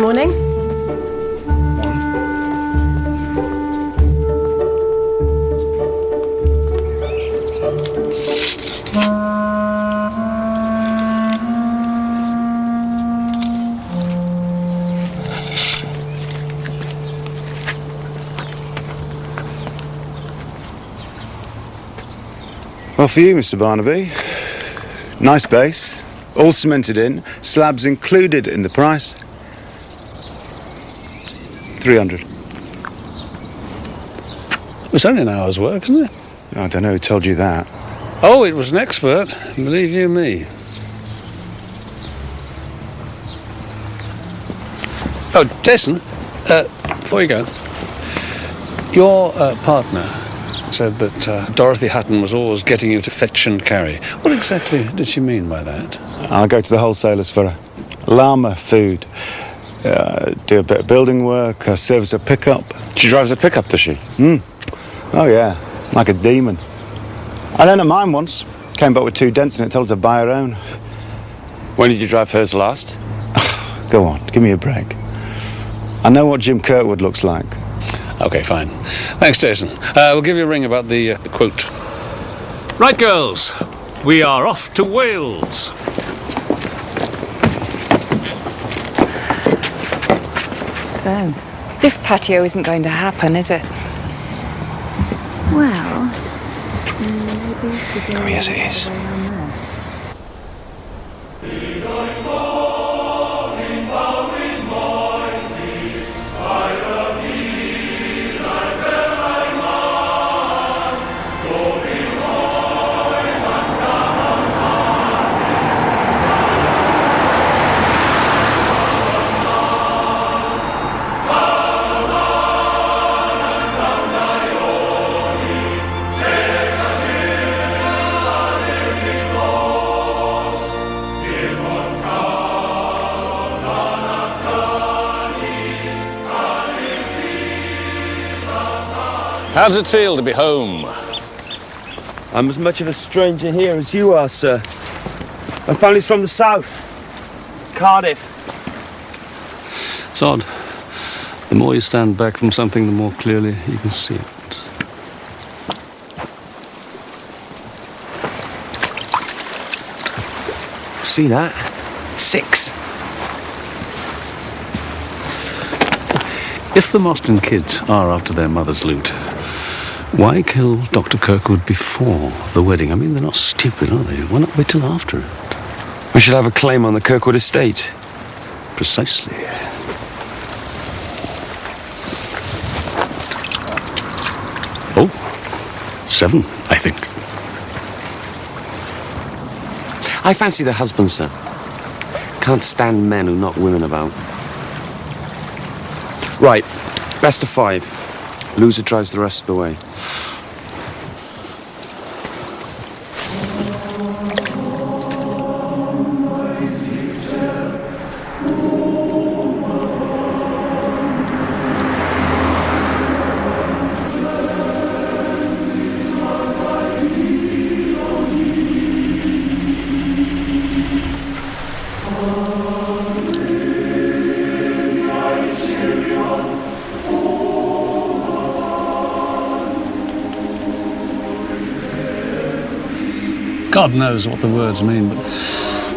A: Morning.
J: Well, for you, Mr. Barnaby, nice base, all cemented in, slabs included in the price. 300.
Q: It's only an hour's work, isn't it?
J: I don't know who told you that.
Q: Oh, it was an expert, believe you me. Oh, Jason, before you go, your partner said that Dorothy Hutton was always getting you to fetch and carry. What exactly did she mean by that?
J: I'll go to the wholesalers for llama food. Do a bit of building work, service a pickup.
M: She drives a pickup, does she?
J: Oh, yeah, like a demon. I lent her mine once. Came back with 2 dents in it, told her to buy her own.
M: When did you drive hers last?
J: Go on, give me a break. I know what Jim Kirkwood looks like.
Q: Okay, fine. Thanks, Jason. We'll give you a ring about the quote. Right, girls. We are off to Wales.
H: Oh. This patio isn't going to happen, is it?
L: Well,
N: Oh, yes, it is.
Q: How does it feel to be home?
S: I'm as much of a stranger here as you are, sir. My family's from the south. Cardiff.
Q: It's odd. The more you stand back from something, the more clearly you can see it.
S: See that? 6.
Q: If the Mostyn kids are after their mother's loot, why kill Dr. Kirkwood before the wedding? I mean, they're not stupid, are they? Why not wait till after it?
S: We should have a claim on the Kirkwood estate.
Q: Precisely. Oh, 7, I think.
S: I fancy the husband, sir. Can't stand men who knock women about. Right, best of 5. Loser drives the rest of the way.
Q: God knows what the words mean, but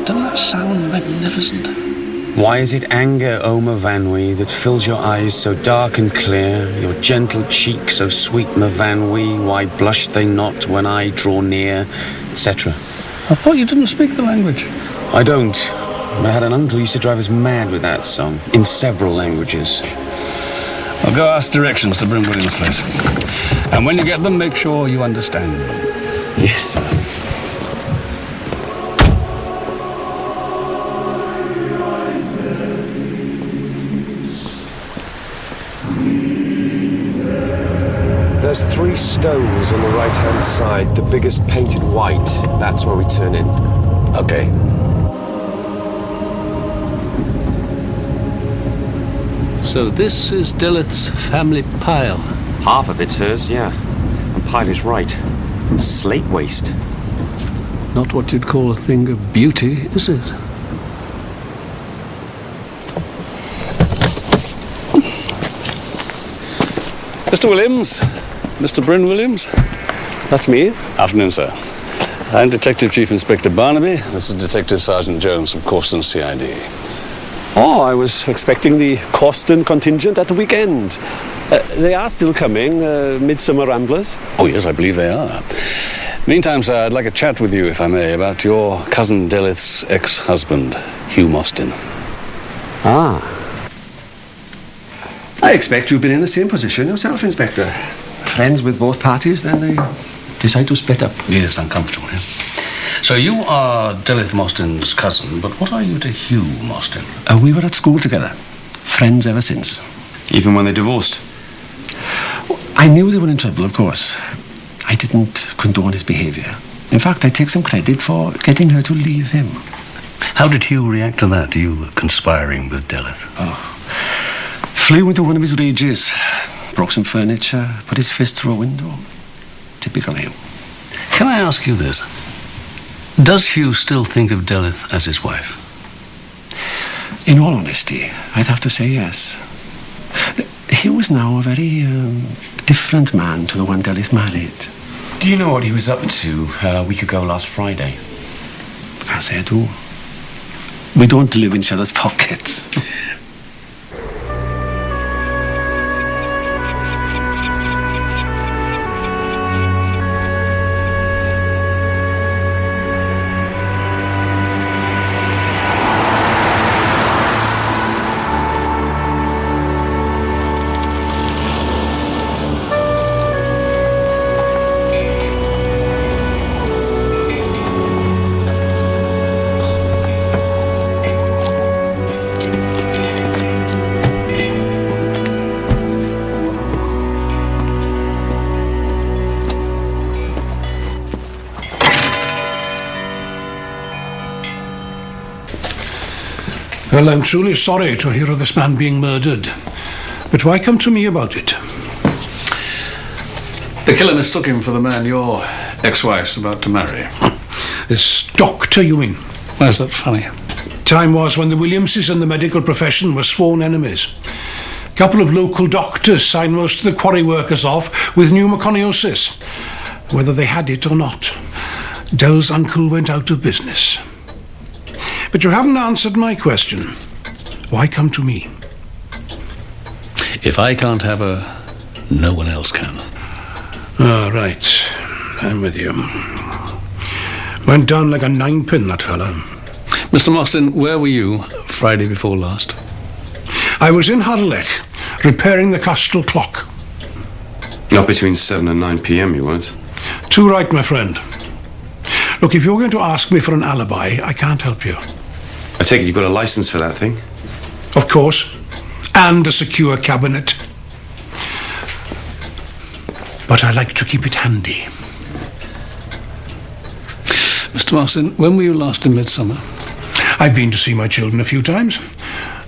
Q: doesn't that sound magnificent?
M: Why is it anger, O Mavanwi, that fills your eyes so dark and clear, your gentle cheek so sweet, Mavanwi? Why blush they not when I draw near, etc.?
Q: I thought you didn't speak the language.
M: I don't, but I had an uncle who used to drive us mad with that song, in several languages.
Q: I'll go ask directions to Bryn Williams' place. And when you get them, make sure you understand them.
M: Yes, sir.
S: There's 3 stones on the right-hand side, the biggest painted white. That's where we turn in.
Q: Okay. So this is Deleth's family pile.
S: Half of it's hers, yeah. And Pyle is right. Slate waste.
Q: Not what you'd call a thing of beauty, is it? Mr. Williams? Mr. Bryn Williams?
S: That's me.
Q: Afternoon, sir. I'm Detective Chief Inspector Barnaby. This is Detective Sergeant Jones from Corston CID.
S: Oh, I was expecting the Corston contingent at the weekend. They are still coming, Midsomer Ramblers.
Q: Oh, yes, I believe they are. Meantime, sir, I'd like a chat with you, if I may, about your cousin Deleth's ex-husband, Hugh Mostyn.
S: Ah.
U: I expect you've been in the same position yourself, Inspector. Friends with both parties, then they decide to split up.
Q: Yes, uncomfortable, yeah. So you are Deleth Mostyn's cousin, but what are you to Hugh Mostyn?
U: We were at school together. Friends ever since.
S: Even when they divorced?
U: I knew they were in trouble, of course. I didn't condone his behaviour. In fact, I take some credit for getting her to leave him.
Q: How did Hugh react to that, you conspiring with Deleth?
U: Oh. Flew into one of his rages. Broke some furniture, put his fist through a window. Typical him.
Q: Can I ask you this? Does Hugh still think of Deleth as his wife?
U: In all honesty, I'd have to say yes. Hugh is now a very different man to the one Deleth married.
S: Do you know what he was up to a week ago last Friday?
U: Can't say I do. We don't live in each other's pockets.
V: Well, I'm truly sorry to hear of this man being murdered. But why come to me about it?
Q: The killer mistook him for the man your ex-wife's about to marry.
V: This doctor, you mean?
Q: Why's that funny?
V: Time was when the Williamses and the medical profession were sworn enemies. A couple of local doctors signed most of the quarry workers off with pneumoconiosis, whether they had it or not. Dell's uncle went out of business. But you haven't answered my question. Why come to me?
Q: If I can't have her, no one else can.
V: Ah, right. I'm with you. Went down like a ninepin, that fella.
Q: Mr. Mostyn, where were you Friday before last?
V: I was in Harlech, repairing the Castle clock.
S: Not between 7 and 9 p.m. you weren't?
V: Too right, my friend. Look, if you're going to ask me for an alibi, I can't help you.
S: I take it you've got a license for that thing?
V: Of course. And a secure cabinet. But I like to keep it handy.
Q: Mr. Mostyn, when were you last in Midsomer?
V: I've been to see my children a few times.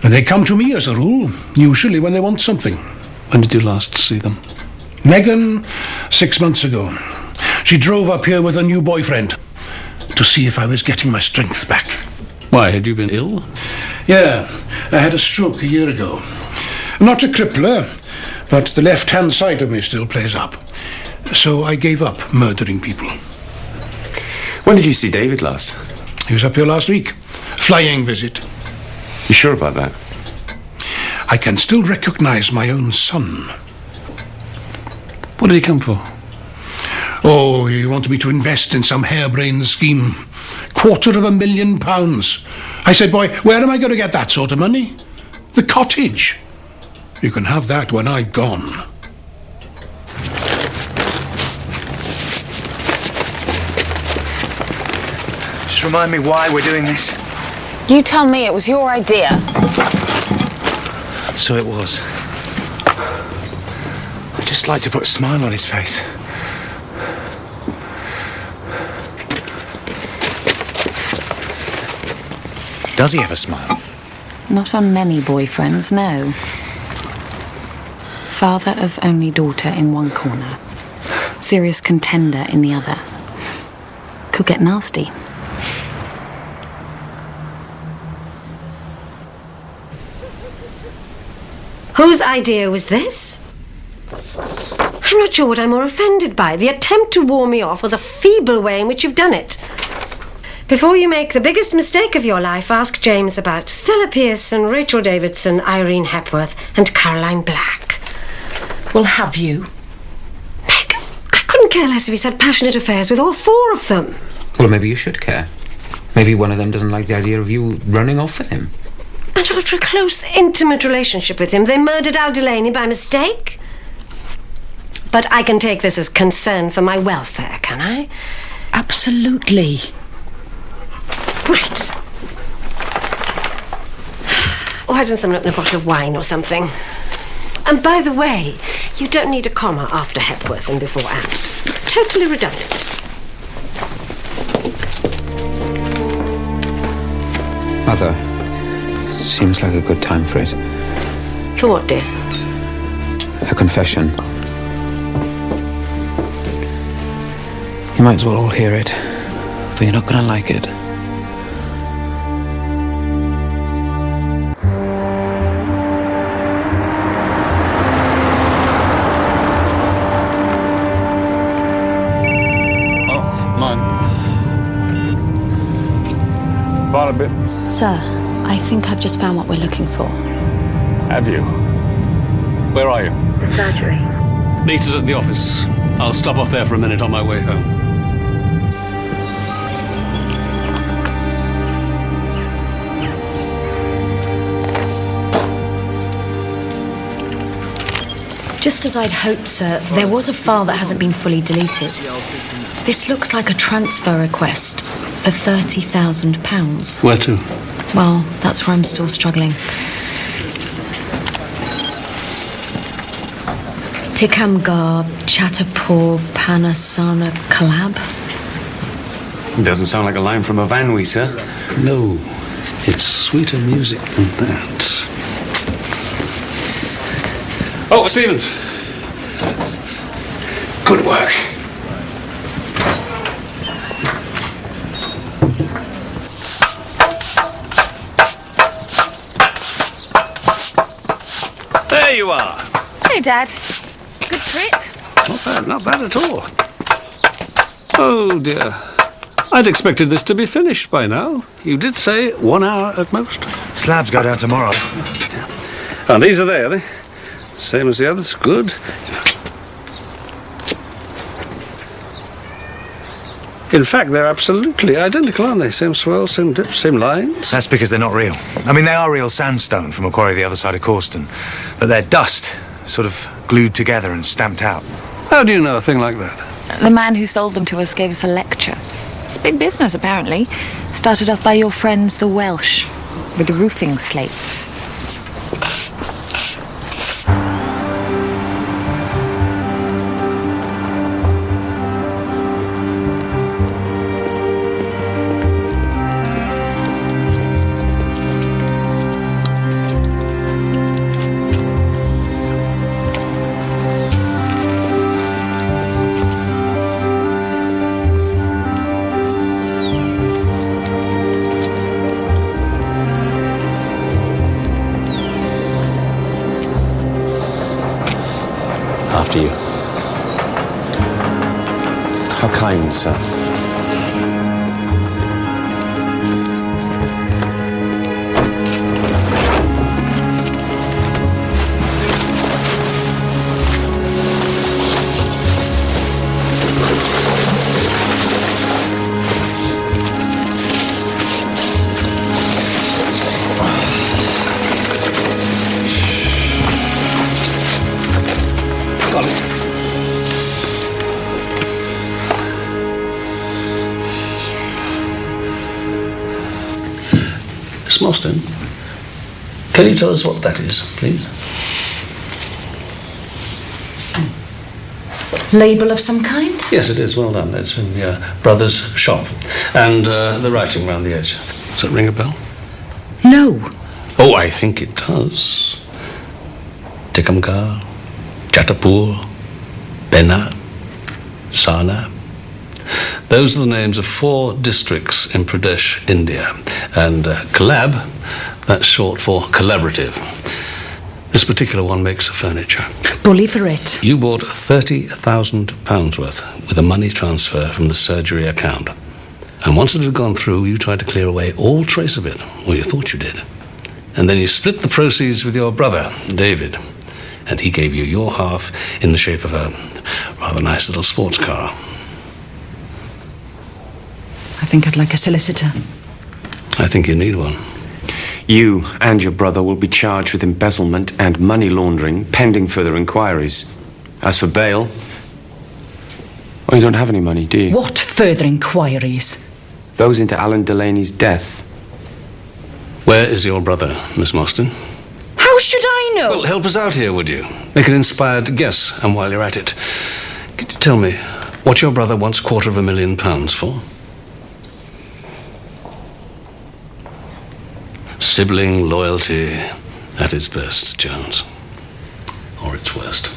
V: And they come to me as a rule, usually when they want something.
Q: When did you last see them?
V: Megan, 6 months ago. She drove up here with a new boyfriend to see if I was getting my strength back.
Q: Why, had you been ill?
V: Yeah, I had a stroke a year ago. Not a crippler, but the left-hand side of me still plays up. So I gave up murdering people.
S: When did you see David last?
V: He was up here last week. Flying visit.
S: You sure about that?
V: I can still recognize my own son.
Q: What did he come for?
V: Oh, he wanted me to invest in some harebrained scheme. £250,000. I said, boy, where am I going to get that sort of money? The cottage. You can have that when I've gone.
P: Just remind me why we're doing this.
H: You tell me it was your idea.
P: So it was. I'd just like to put a smile on his face. Does he ever smile?
H: Not on many boyfriends, no. Father of only daughter in one corner. Serious contender in the other. Could get nasty.
A: Whose idea was this? I'm not sure what I'm more offended by. The attempt to warn me off or the feeble way in which you've done it. Before you make the biggest mistake of your life, ask James about Stella Pearson, Rachel Davidson, Irene Hepworth, and Caroline Black.
G: Well, have you?
A: Meg, I couldn't care less if he's had passionate affairs with all four of them.
I: Well, maybe you should care. Maybe one of them doesn't like the idea of you running off with him.
A: And after a close, intimate relationship with him, they murdered Al Delaney by mistake? But I can take this as concern for my welfare, can I?
G: Absolutely.
A: Right. Why doesn't someone open a bottle of wine or something? And by the way, you don't need a comma after Hepworth and before and. Totally redundant.
I: Mother, seems like a good time for it.
A: For what, dear?
I: A confession. You might as well all hear it, but you're not going to like it.
Q: Barnaby.
L: Sir, I think I've just found what we're looking for.
Q: Have you? Where are you?
L: The surgery.
Q: Meet us at the office. I'll stop off there for a minute on my way home.
L: Just as I'd hoped, sir, there was a file that hasn't been fully deleted. This looks like a transfer request for £30,000.
Q: Where to?
L: Well, that's where I'm still struggling. Tikamgar, Chatterpur, Panasana, Collab.
M: Doesn't sound like a line from a Vanwy, sir.
Q: No, it's sweeter music than that. Oh, Stevens. Good work. There you are.
H: Hey, Dad. Good trip.
Q: Not bad at all. Oh, dear. I'd expected this to be finished by now. You did say 1 hour at most.
P: Slabs go down tomorrow.
Q: And these are there, are they? Same as the others. Good. In fact, they're absolutely identical, aren't they? Same swell, same dip, same lines.
P: That's because they're not real. I mean, they are real sandstone from a quarry the other side of Corston, but they're dust, sort of glued together and stamped out.
Q: How do you know a thing like that?
H: The man who sold them to us gave us a lecture. It's big business, apparently. Started off by your friends, the Welsh, with the roofing slates.
M: After you. How kind, sir.
Q: Miss Mostyn, can you tell us what that is, please?
G: Label of some kind?
Q: Yes, it is. Well done. It's in your brother's shop. And the writing round the edge. Does that ring a bell?
G: No.
Q: Oh, I think it does. Tikamgar, Chatapur, Bena, Sana. Those are the names of 4 districts in Pradesh, India. And collab, that's short for collaborative. This particular one makes furniture.
G: Bully for it.
Q: You bought £30,000 worth with a money transfer from the surgery account. And once it had gone through, you tried to clear away all trace of it, or you thought you did. And then you split the proceeds with your brother, David. And he gave you your half in the shape of a rather nice little sports car.
G: I think I'd like a solicitor.
Q: I think you need one.
M: You and your brother will be charged with embezzlement and money laundering, pending further inquiries. As for bail, well, you don't have any money, do you?
G: What further inquiries?
M: Those into Alan Delaney's death.
Q: Where is your brother, Miss Mostyn?
G: How should I know?
Q: Well, help us out here, would you? Make an inspired guess, and while you're at it, could you tell me what your brother wants £250,000 for? Sibling loyalty at its best, Jones. Or its worst.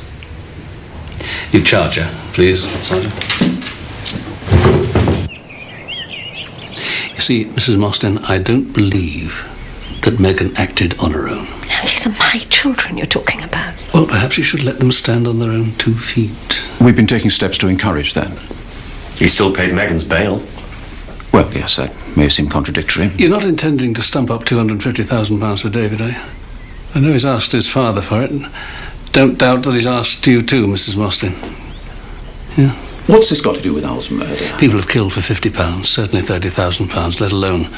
Q: You charge her, please, Sergeant. You see, Mrs. Mostyn, I don't believe that Megan acted on her own.
A: These are my children you're talking about.
Q: Well, perhaps you should let them stand on their own 2 feet.
N: We've been taking steps to encourage that.
S: You still paid Megan's bail.
N: Well, yes, that may seem contradictory.
Q: You're not intending to stump up £250,000 for David, eh? I know he's asked his father for it. Don't doubt that he's asked you too, Mrs. Mostyn. Yeah.
N: What's this got to do with Al's murder?
Q: People have killed for £50, certainly £30,000, let alone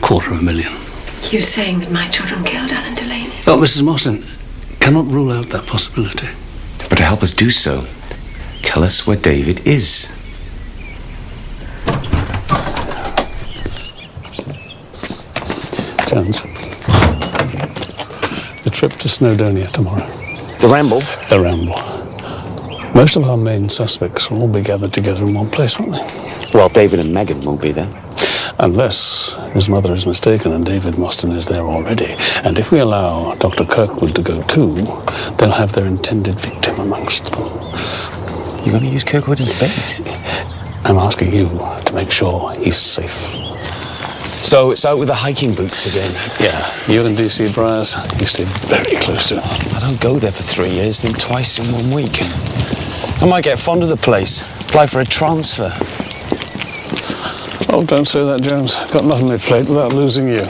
Q: $250,000.
A: You saying that my children killed Alan Delaney?
Q: Oh, Mrs. Mostyn cannot rule out that possibility.
M: But to help us do so, tell us where David is.
Q: Jones, the trip to Snowdonia tomorrow.
M: The Ramble?
Q: The Ramble. Most of our main suspects will all be gathered together in one place, won't they?
M: Well, David and Megan won't be there.
Q: Unless his mother is mistaken and David Mostyn is there already. And if we allow Dr. Kirkwood to go too, they'll have their intended victim amongst them.
M: You're going to use Kirkwood as bait?
Q: I'm asking you to make sure he's safe.
M: So it's out with the hiking boots again?
Q: Yeah, you and DC Briars, you stay very close to it.
M: I don't go there for 3 years, then twice in 1 week. I might get fond of the place, apply for a transfer.
Q: Oh, don't say that, Jones. Got nothing on my plate without losing you.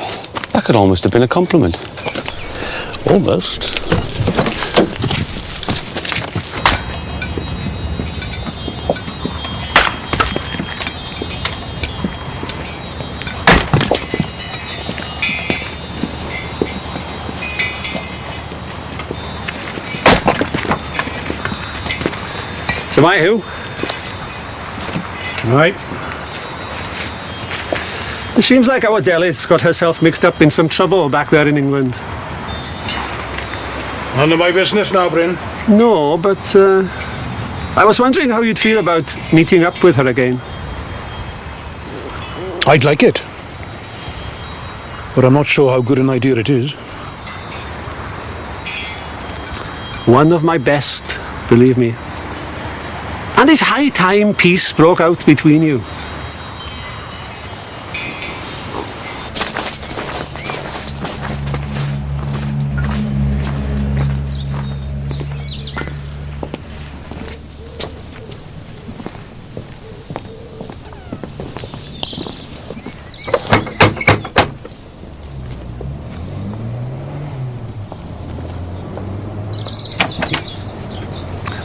M: That could almost have been a compliment.
Q: Almost.
U: So, my who? Right. It seems like our Delith's got herself mixed up in some trouble back there in England.
V: None of my business now, Bryn.
U: No, but I was wondering how you'd feel about meeting up with her again.
V: I'd like it. But I'm not sure how good an idea it is.
U: One of my best, believe me. And it's high time peace broke out between you.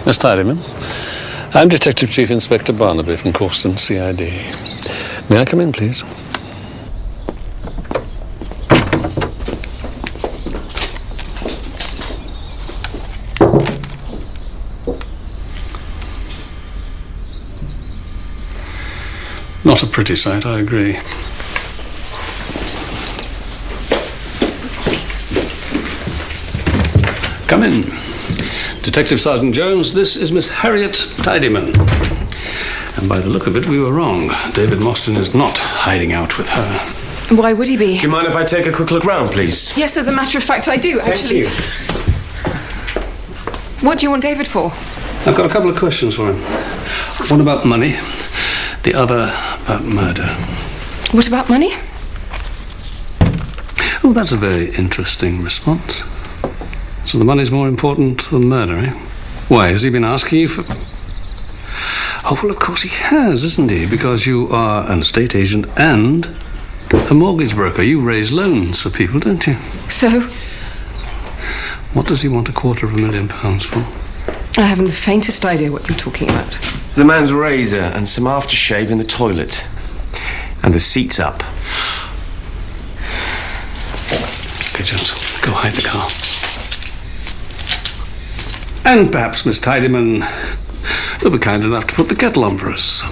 Q: Miss Tidyman, I'm Detective Chief Inspector Barnaby from Corston CID. May I come in, please? Not a pretty sight, I agree. Come in. Detective Sergeant Jones, this is Miss Harriet Tidyman. And by the look of it, we were wrong. David Mostyn is not hiding out with her.
R: Why would he be?
S: Do you mind if I take a quick look round, please?
R: Yes, as a matter of fact, I do, actually.
S: Thank you.
R: What do you want David for?
Q: I've got a couple of questions for him. One about money, the other about murder.
R: What about money?
Q: Oh, that's a very interesting response. So the money's more important than murder, eh? Why, has he been asking you for... Oh, well, of course he has, isn't he? Because you are an estate agent and a mortgage broker. You raise loans for people, don't you?
R: So?
Q: What does he want £250,000 for?
R: I haven't the faintest idea what you're talking about.
S: The man's razor and some aftershave in the toilet. And the seat's up.
Q: Okay, Jones, go hide the car. And perhaps Miss Tidyman will be kind enough to put the kettle on for us.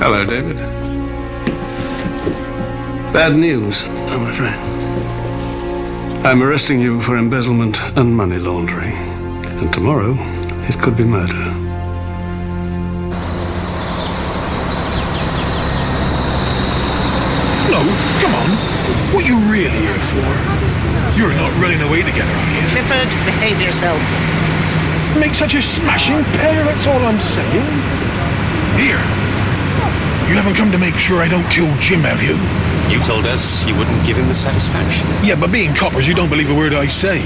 Q: Hello, David. Bad news, I'm afraid. I'm arresting you for embezzlement and money laundering. And tomorrow, it could be murder.
B: No, come on. What are you really here for? You're not running away together, are you?
T: Clifford, behave yourself.
B: Make such a smashing pair, that's all I'm saying. Here. You haven't come to make sure I don't kill Jim, have you?
S: You told us you wouldn't give him the satisfaction.
B: Yeah, but being coppers, you don't believe a word I say.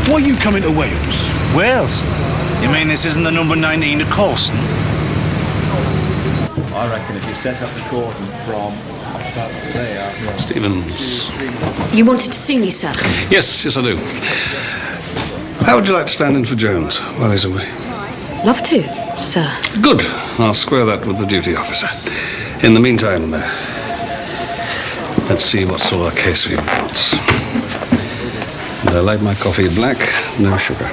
B: Why are you coming to Wales?
N: Wales? You mean this isn't the number 19 at Coulston?
K: I reckon if you set up the cordon from about there...
Q: Stevens.
L: You wanted to see me, sir?
Q: Yes, I do. How would you like to stand in for Jones while he's away?
L: Love to, sir.
Q: Good. I'll square that with the duty officer. In the meantime, let's see what sort of case we've got. And I like my coffee black, no sugar.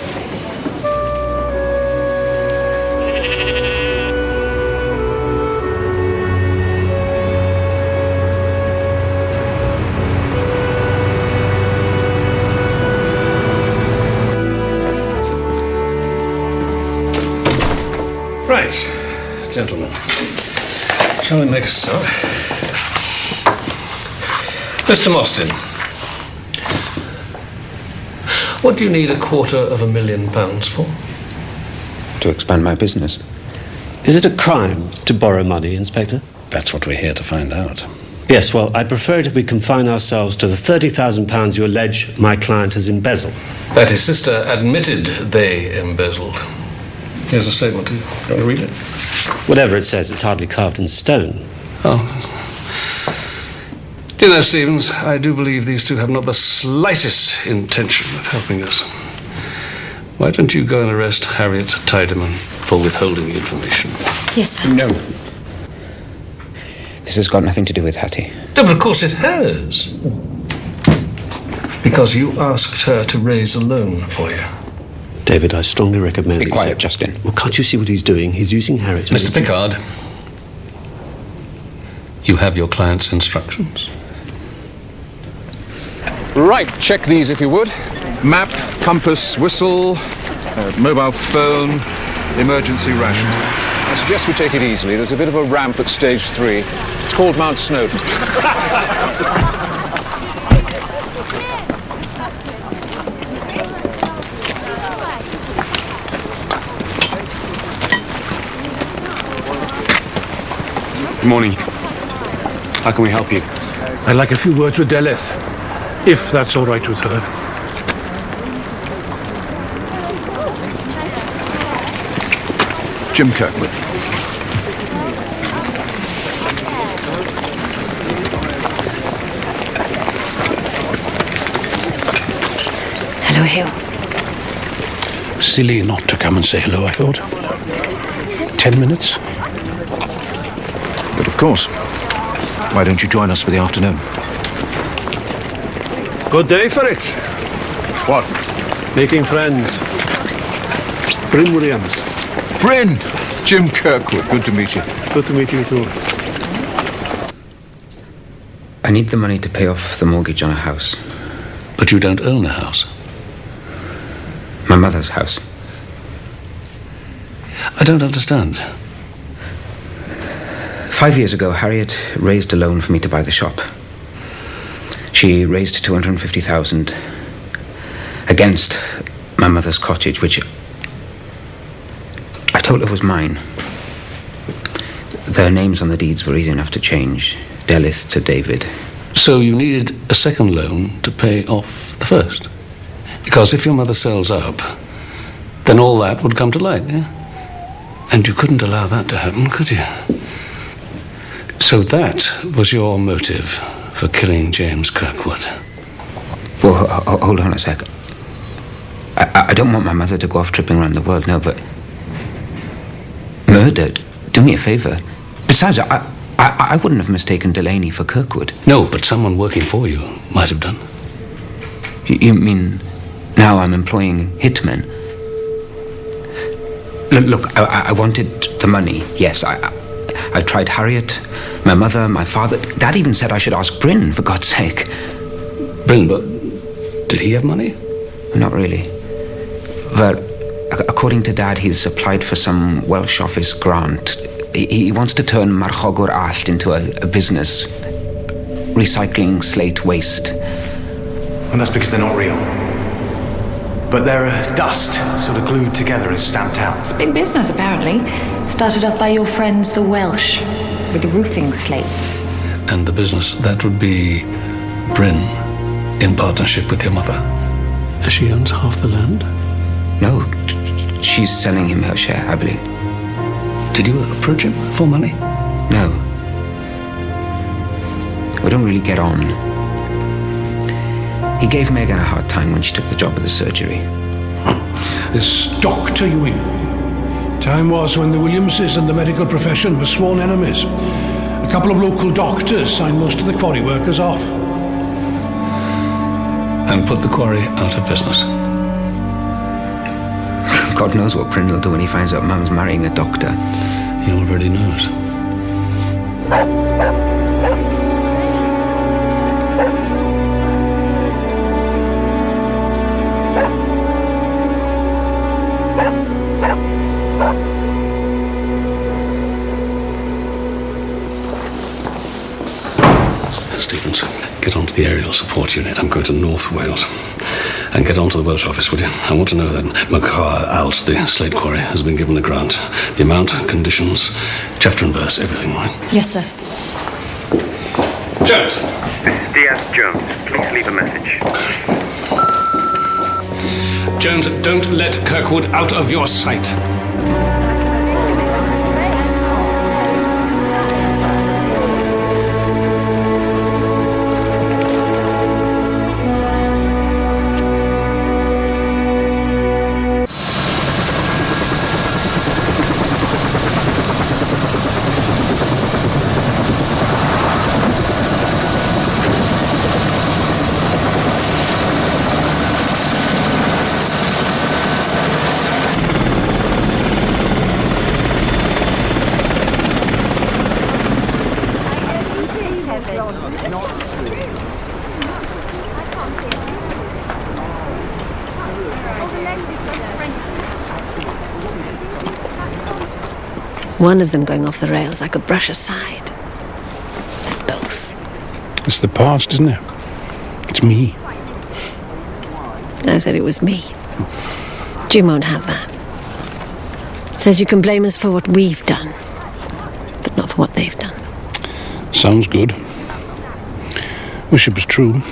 Q: Right. Gentlemen, shall we make a start? Mr. Mostyn, what do you need £250,000 for?
I: To expand my business.
W: Is it a crime to borrow money, Inspector?
Q: That's what we're here to find out.
W: Yes, well, I'd prefer it if we confine ourselves to the £30,000 you allege my client has embezzled.
Q: That his sister admitted they embezzled. Here's a statement. Do you want to read it?
W: Whatever it says, it's hardly carved in stone.
Q: Oh. Do you know, Stevens, I do believe these two have not the slightest intention of helping us. Why don't you go and arrest Harriet Tidyman for withholding information?
L: Yes, sir.
I: No. This has got nothing to do with Hattie.
Q: No, but of course it has. Because you asked her to raise a loan for you.
W: David, I strongly recommend...
I: Be quiet, Justin.
W: Well, can't you see what he's doing? He's using Harriet...
Q: Mr. Pickard, you have your client's instructions.
O: Right, check these if you would. Map, compass, whistle, mobile phone, emergency ration. I suggest we take it easily. There's a bit of a ramp at stage 3. It's called Mount Snowdon.
J: Good morning. How can we help you?
V: I'd like a few words with Deleth, if that's all right with her.
O: Jim Kirkwood.
H: Hill.
V: Silly not to come and say hello, I thought. 10 minutes?
K: But of course. Why don't you join us for the afternoon?
U: Good day for it.
K: What?
U: Making friends. Bryn Williams.
K: Bryn! Jim Kirkwood. Good to meet you.
U: Good to meet you too.
I: I need the money to pay off the mortgage on a house.
Q: But you don't own a house?
I: My mother's house.
Q: I don't understand.
I: 5 years ago, Harriet raised a loan for me to buy the shop. She raised 250,000 against my mother's cottage, which I told her was mine. Their names on the deeds were easy enough to change. Delith to David.
Q: So you needed a second loan to pay off the first? Because if your mother sells up, then all that would come to light, yeah? And you couldn't allow that to happen, could you? So that was your motive for killing James Kirkwood?
I: Well, hold on a sec. I don't want my mother to go off tripping around the world, no, but... Murdered? Do me a favour. Besides, I wouldn't have mistaken Delaney for Kirkwood.
Q: No, but someone working for you might have done.
I: You mean now I'm employing hitmen? Look, I wanted the money, yes. I tried Harriet, my mother, my father. Dad even said I should ask Bryn, for God's sake.
Q: Bryn, but did he have money?
I: Not really. But according to Dad, he's applied for some Welsh office grant. He wants to turn Marchogwr Allt into a business, recycling slate waste.
P: And that's because they're not real. But they're dust, sort of glued together and stamped out.
H: It's big business, apparently. Started off by your friends, the Welsh, with the roofing slates.
Q: And the business, that would be Bryn, in partnership with your mother. She owns half the land?
I: No, she's selling him her share, I believe.
Q: Did you approach him for money?
I: No. We don't really get on. He gave Megan a hard time when she took the job at the surgery.
V: This Dr. Ewing. Time was when the Williamses and the medical profession were sworn enemies. A couple of local doctors signed most of the quarry workers off.
Q: And put the quarry out of business.
I: God knows what Bryn will do when he finds out Mum's marrying a doctor.
Q: He already knows. Stevens, get onto the aerial support unit. I'm going to North Wales. And get onto the Welsh office, would you? I want to know that Marchogwr Allt, the slate quarry, has been given a grant. The amount, conditions, chapter and verse, everything, right?
L: Yes, sir.
Q: Jones.
D: This is Diaz Jones. Please leave a message.
Q: Jones, don't let Kirkwood out of your sight.
A: One of them going off the rails I could brush aside. But both.
V: It's the past, isn't it? It's me.
A: I said it was me. Jim won't have that. Says you can blame us for what we've done, but not for what they've done.
V: Sounds good. Wish it was true.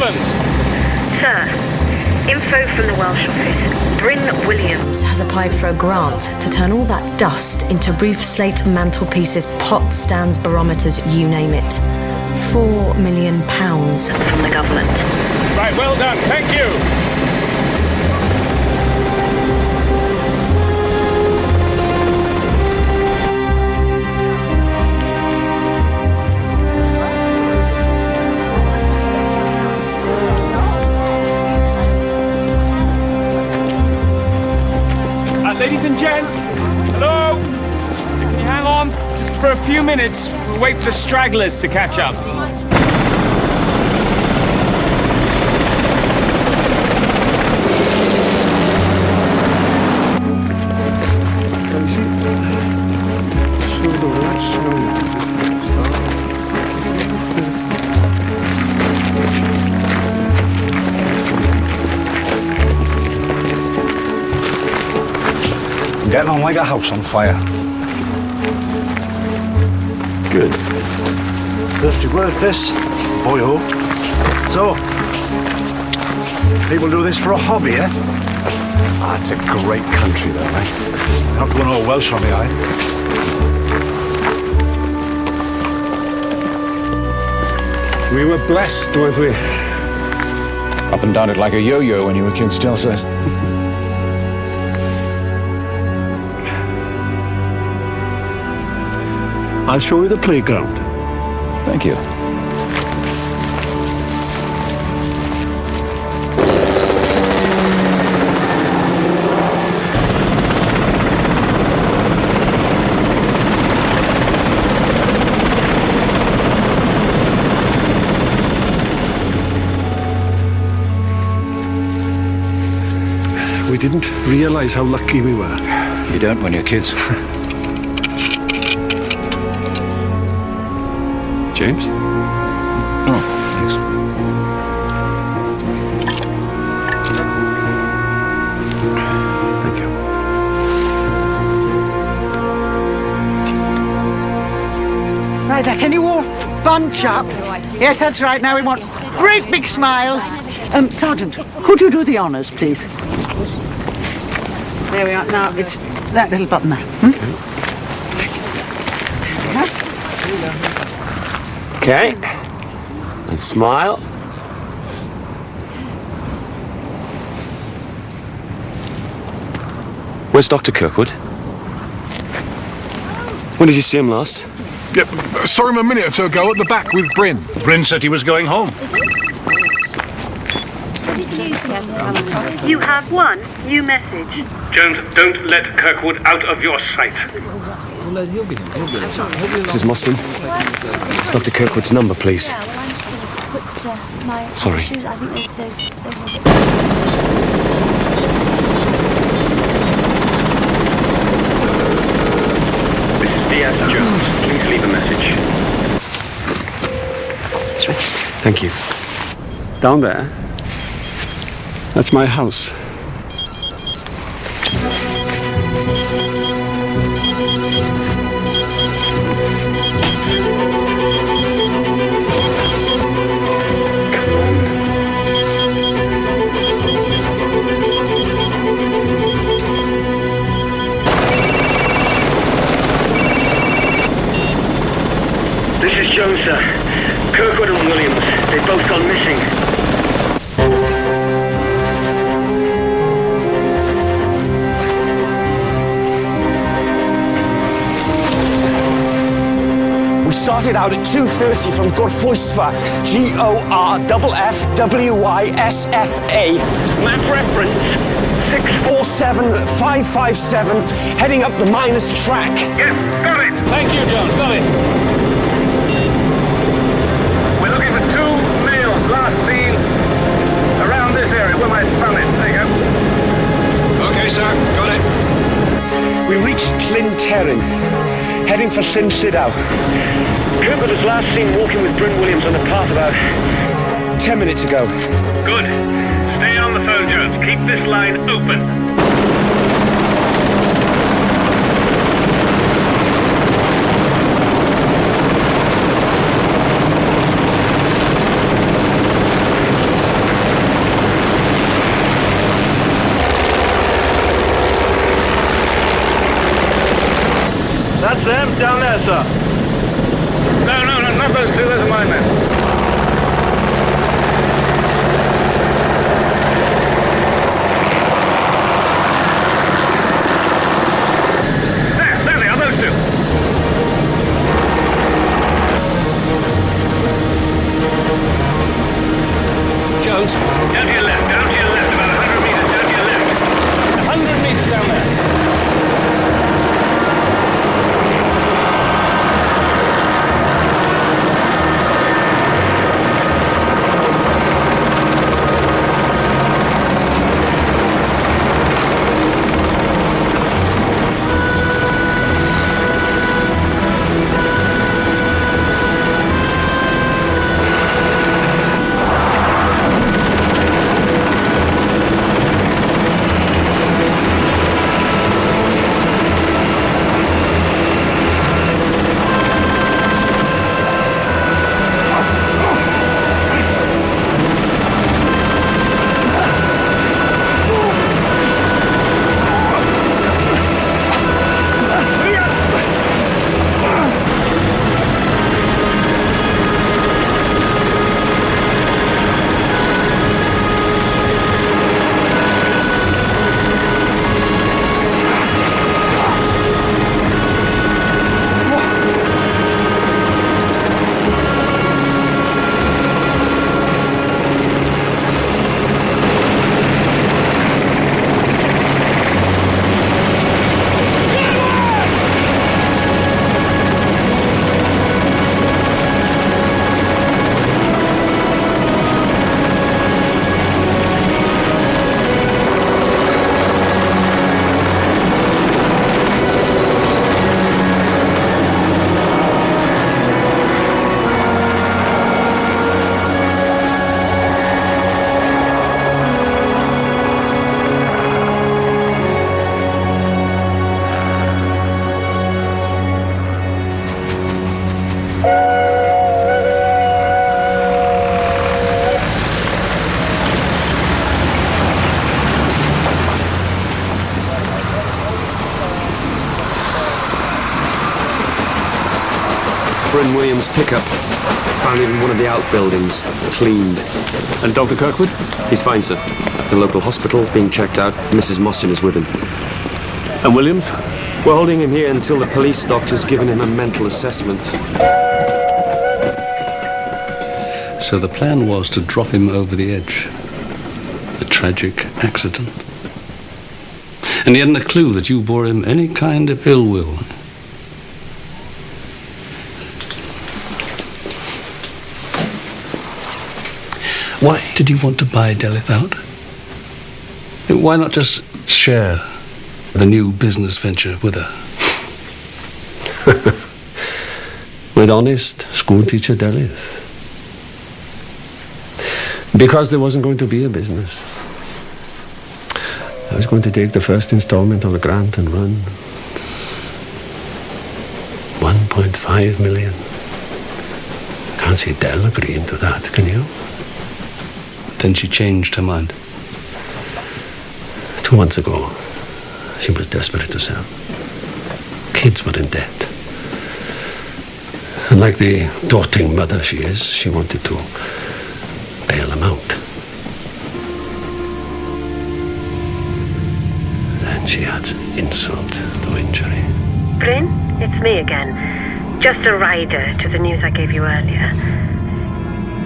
M: happened?
L: Sir, info from the Welsh office. Bryn Williams has applied for a grant to turn all that dust into roof slates, mantelpieces, pot stands, barometers, you name it. £4 million from the government.
M: Right, well done. Thank you.
C: Ladies and gents, hello? Can you hang on just for a few minutes? We'll wait for the stragglers to catch up.
N: Getting on like a house on fire. Good. Dirty work, this. Boy ho. So, people do this for a hobby, eh? Ah, it's a great country, though, mate. Not going all Welsh on the eye.
O: We were blessed, weren't we? Up and down it like a yo-yo when you were kids, Jill says.
U: I'll show you the playground.
O: Thank you.
U: We didn't realize how lucky we were.
O: You don't when you're kids.
U: James?
O: Oh, thanks.
U: Thank you.
F: Right, there, can you all bunch up? Yes, that's right. Now we want great big smiles. Sergeant, could you do the honours, please? There we are. Now, it's that little button there.
M: Okay. And smile. Where's Dr. Kirkwood? When did you see him last?
B: Yep, saw him a minute or two ago at the back with Bryn.
V: Bryn said he was going home.
L: You have one new message.
D: Jones, don't let Kirkwood out of your sight.
M: Mrs. Mostyn. Dr. Kirkwood's number, please. Sorry.
D: This is Diaz Jones. Please leave a message.
M: That's right. Thank you.
U: Down there, that's my house.
D: This is Jones, sir. Kirkwood and Williams. They've both gone missing.
M: We started out at 2:30 from Gorffwysfa, Gorffwysfa.
D: Map reference
M: 647557, heading up the miners' track.
D: Yes, got it.
M: Thank you, John. Got it.
D: We're looking for 2 males last seen around this area where my thumb is. There you go.
O: Okay, sir. Got it.
M: We reached Llyn Teryn, heading for Llyn Sidaw.
D: Kirkwood was last seen walking with Bryn Williams on the path about
M: 10 minutes ago.
D: Good. Stay on the phone, Jones. Keep this line open.
S: Bryn Williams' pickup. Found it in one of the outbuildings, cleaned.
K: And Dr. Kirkwood?
S: He's fine, sir. At the local hospital, being checked out. Mrs. Mostyn is with him.
K: And Williams?
S: We're holding him here until the police doctor's given him a mental assessment.
Q: So the plan was to drop him over the edge. A tragic accident. And he hadn't a clue that you bore him any kind of ill will. Why did you want to buy Delith out? Why not just share the new business venture with her?
U: With honest schoolteacher Delith. Because there wasn't going to be a business. I was going to take the first installment of the grant and run. 1.5 million. Can't see Del agreeing to that, can you?
Q: Then she changed her mind.
U: 2 months ago, she was desperate to sell. Kids were in debt. And like the doting mother she is, she wanted to bail them out. Then she adds insult to injury.
A: Bryn, it's me again. Just a rider to the news I gave you earlier.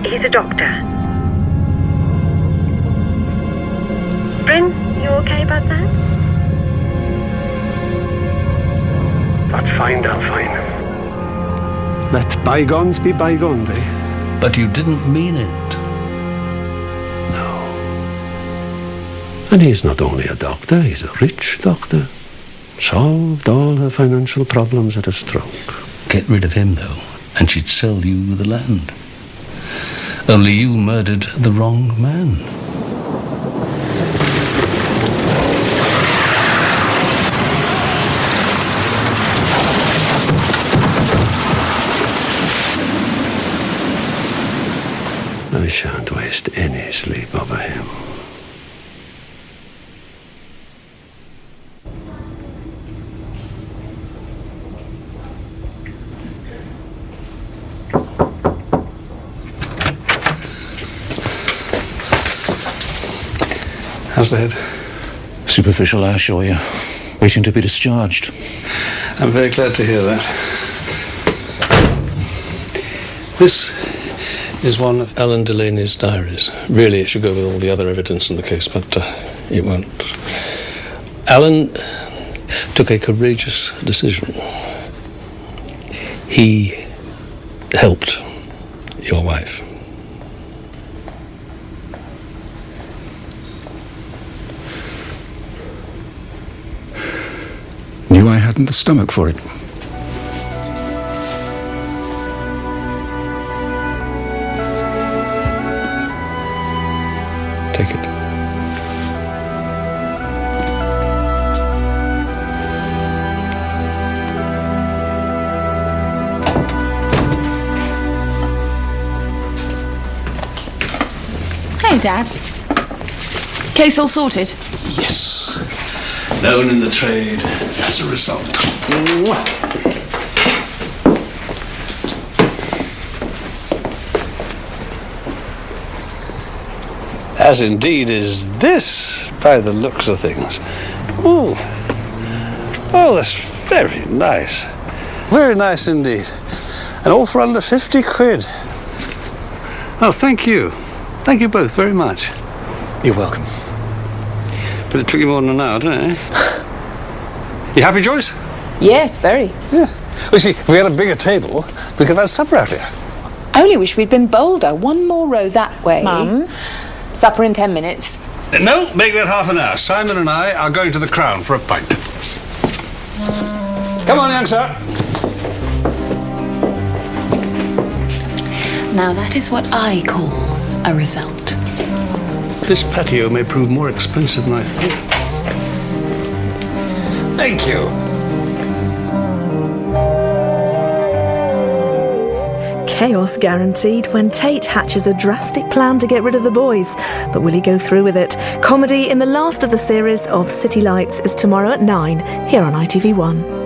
A: He's a doctor. Bryn, you okay about that?
U: That's fine, Del, fine. Let bygones be bygones, eh?
Q: But you didn't mean it.
U: And he's not only a doctor, he's a rich doctor. Solved all her financial problems at a stroke.
Q: Get rid of him, though, and she'd sell you the land. Only you murdered the wrong man.
U: I shan't waste any sleep over him.
Q: How's the head?
N: Superficial, I assure you. Waiting to be discharged.
Q: I'm very glad to hear that. This is one of Alan Delaney's diaries. Really, it should go with all the other evidence in the case, but it won't. Alan took a courageous decision. He helped your wife.
E: Knew I hadn't the stomach for it.
Q: Take it.
H: Hey, Dad. Case all sorted?
Q: Yes. Known in the trade as a result. As indeed is this, by the looks of things. Oh, that's very nice. Very nice indeed. And all for under 50 quid. Oh, thank you. Thank you both very much.
S: You're welcome.
Q: But it took you more than an hour, didn't it? You happy, Joyce?
R: Yes, very.
Q: Yeah. Well, see, if we had a bigger table, we could have had supper out here.
R: Only wish we'd been bolder. One more row that way.
H: Mum.
R: Supper in 10 minutes.
Q: No, make that half an hour. Simon and I are going to the Crown for a pint. Come on, young sir.
H: Now that is what I call a result.
Q: This patio may prove more expensive than I thought. Thank you.
G: Chaos guaranteed when Tate hatches a drastic plan to get rid of the boys. But will he go through with it? Comedy in the last of the series of City Lights is tomorrow at 9 here on ITV1.